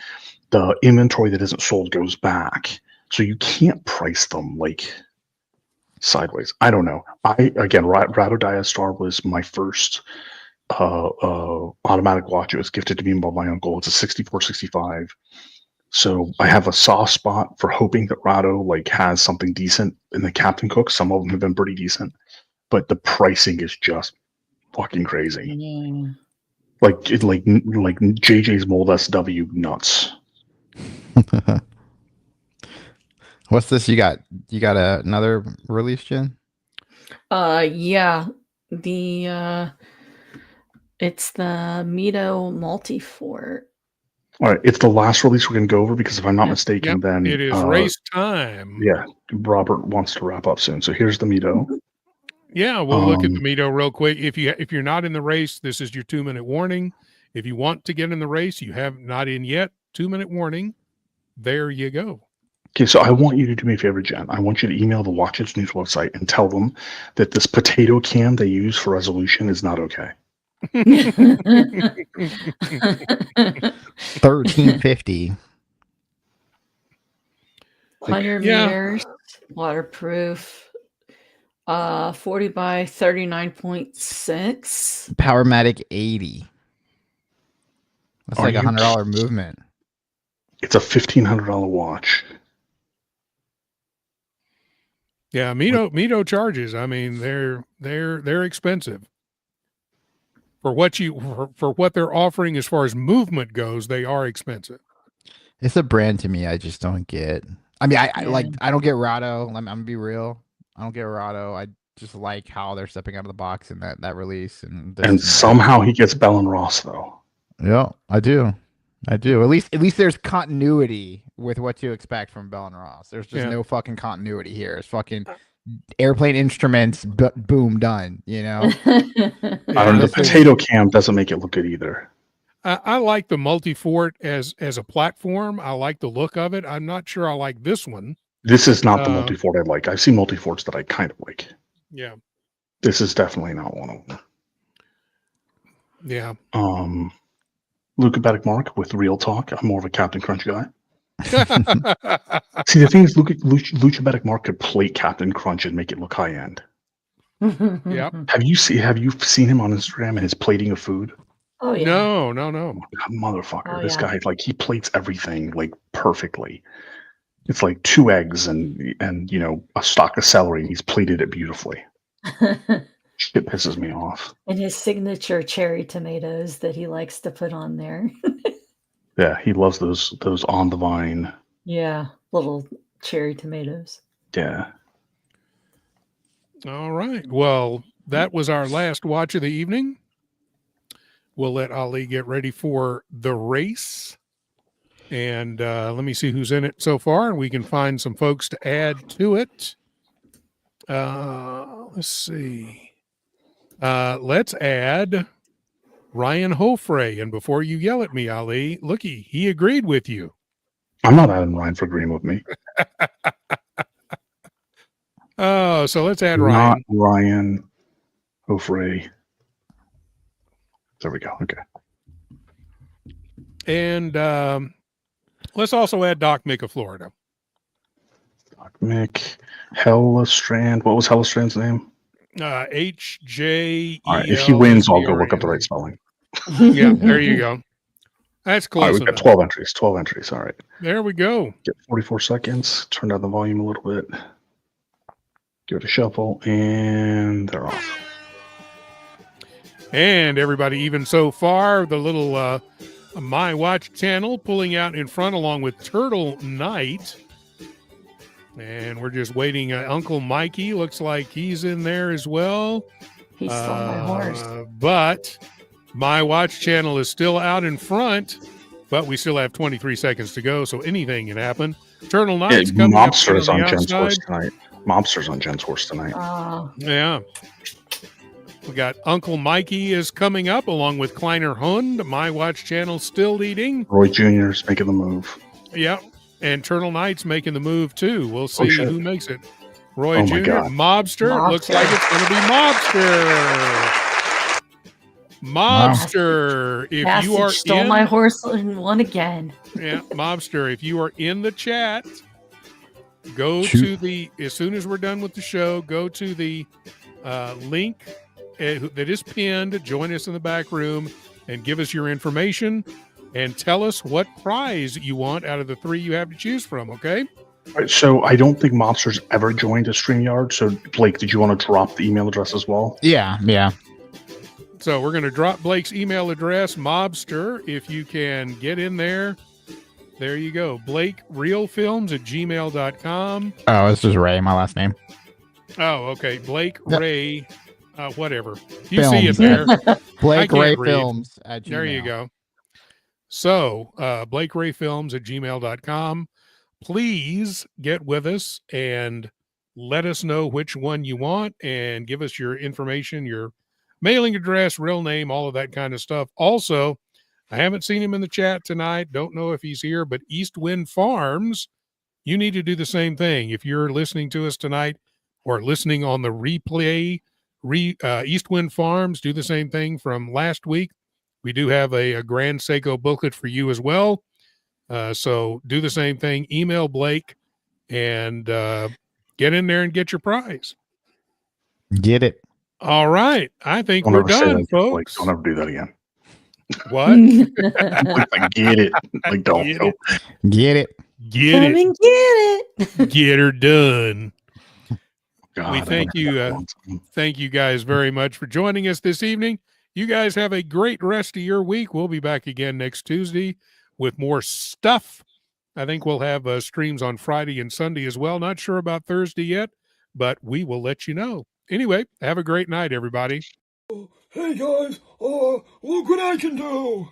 inventory that isn't sold goes back. So you can't price them like sideways. I don't know. Rado Diastar was my first automatic watch. It was gifted to me by my uncle. It's a 6465. So I have a soft spot for hoping that Rado like has something decent in the Captain Cook. Some of them have been pretty decent, but the pricing is just fucking crazy. Yeah. Like JJ's Mold SW nuts. What's this? You got another release, Jen? Yeah. It's the Mito Multifort. All right, it's the last release we're going to go over because if I'm not mistaken, then it is race time. Yeah, Robert wants to wrap up soon. So here's the Mito. Yeah, we'll look at the Mito real quick. If you're not in the race, this is your 2-minute warning. If you want to get in the race, you have not in yet. 2-minute warning. There you go. Okay, so I want you to do me a favor, Jen. I want you to email the Watches News website and tell them that this potato can they use for resolution is not okay. 1350. 100 meters, waterproof. 40 by 39.6. Powermatic 80. That's like $100 movement. It's a $1,500 watch. Yeah, Mito charges. I mean, they're expensive. For what they're offering as far as movement goes, they are expensive. It's a brand to me I just don't get. I mean, I don't get Rado. I'm gonna be real. I don't get Rado. I just like how they're stepping out of the box in that release. And somehow he gets Bell and Ross though. Yeah, I do. I do. At least there's continuity with what to expect from Bell and Ross. There's just no fucking continuity here. It's fucking airplane instruments, boom, done. You know. I don't know. The potato cam doesn't make it look good either. I like the multi-fort as a platform. I like the look of it. I'm not sure I like this one. This is not the multi-fort I like. I've seen multi-forts that I kind of like. Yeah. This is definitely not one of them. Yeah. Luca Patek Mark with Real Talk. I'm more of a Captain Crunch guy. See, the thing is, Luca Patek Mark could plate Captain Crunch and make it look high end. Yep. Have you seen him on Instagram and his plating of food? Oh yeah. No. Motherfucker. This guy, like, he plates everything like perfectly. It's like 2 eggs and a stalk of celery, and he's plated it beautifully. Shit pisses me off. And his signature cherry tomatoes that he likes to put on there. Yeah, he loves those on the vine. Yeah, little cherry tomatoes. Yeah. All right. Well, that was our last watch of the evening. We'll let Ali get ready for the race. And let me see who's in it so far, and we can find some folks to add to it. Let's see. Let's add Ryan Hofrey. And before you yell at me, Ali, looky, he agreed with you. I'm not adding Ryan for agreeing with me. Oh, so let's add Ryan. Not Ryan Hofrey. There we go. Okay. And let's also add Doc Mick of Florida. Doc Mick, Hellestrand. What was Hellestrand's name? H-J-E-L. All right. If he wins, I'll go look up the right spelling. Yeah, there you go. That's close. All right, we've got 12 entries. 12 entries. All right. There we go. Get 44 seconds. Turn down the volume a little bit. Give it a shuffle, and they're off. And everybody, even so far, the little My Watch channel pulling out in front along with Turtle Knight. And we're just waiting. Uncle Mikey looks like he's in there as well. He stole my horse. But My Watch channel is still out in front, but we still have 23 seconds to go, so anything can happen. Turtle Knight's coming up Mobster's on on Jen's outside. horse tonight. Mobster's on Jen's horse tonight. Yeah. We got Uncle Mikey is coming up along with Kleiner Hund. My Watch channel still leading. Roy Jr.'s making the move. Yep. And Turtle Knight's making the move too. We'll see who makes it. Roy Jr. God. Mobster. Looks like it's going to be Mobster. Mobster. If you are stole my horse and won again. Yeah, Mobster. If you are in the chat, go to the, as soon as we're done with the show, go to the link that is pinned. Join us in the back room and give us your information and tell us what prize you want out of the 3 you have to choose from, okay? All right, so I don't think Mobster's ever joined a StreamYard. So, Blake, did you want to drop the email address as well? Yeah. So we're going to drop Blake's email address, Mobster. If you can get in there, there you go. BlakeRealFilms@gmail.com. Oh, this is Ray, my last name. Oh, okay. Blake Ray, whatever. You Films. see it there. Blake Ray read. Films at Gmail. There you go. So, BlakeRayFilms@gmail.com. Please get with us and let us know which one you want and give us your information, your mailing address, real name, all of that kind of stuff. Also, I haven't seen him in the chat tonight. Don't know if he's here, but East Wind Farms, you need to do the same thing. If you're listening to us tonight or listening on the replay, East Wind Farms, do the same thing from last week. We do have a Grand Seiko booklet for you as well. So do the same thing. Email Blake and get in there and get your prize. Get it. All right. I think Don't we're ever say done, that, folks. Blake. Don't ever do that again. What? Like, get it. Like, don't. Get Nope. Get it. Get Come it. and get it. Get her done. God, We thank you. Thank you guys very much for joining us this evening. You guys have a great rest of your week. We'll be back again next Tuesday with more stuff. I think we'll have streams on Friday and Sunday as well. Not sure about Thursday yet, but we will let you know. Anyway, have a great night, everybody. Hey guys, look what I can do!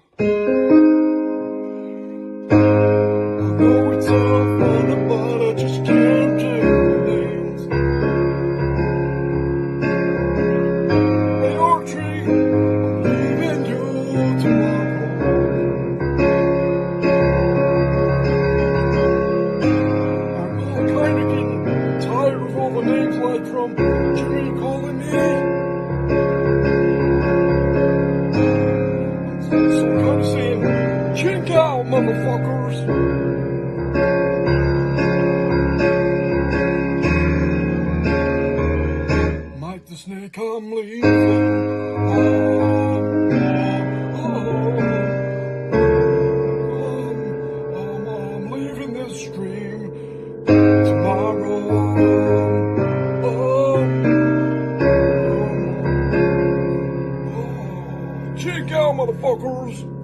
out, motherfuckers. Might the snake come leaving? I'm leaving this stream tomorrow. Check out, motherfuckers.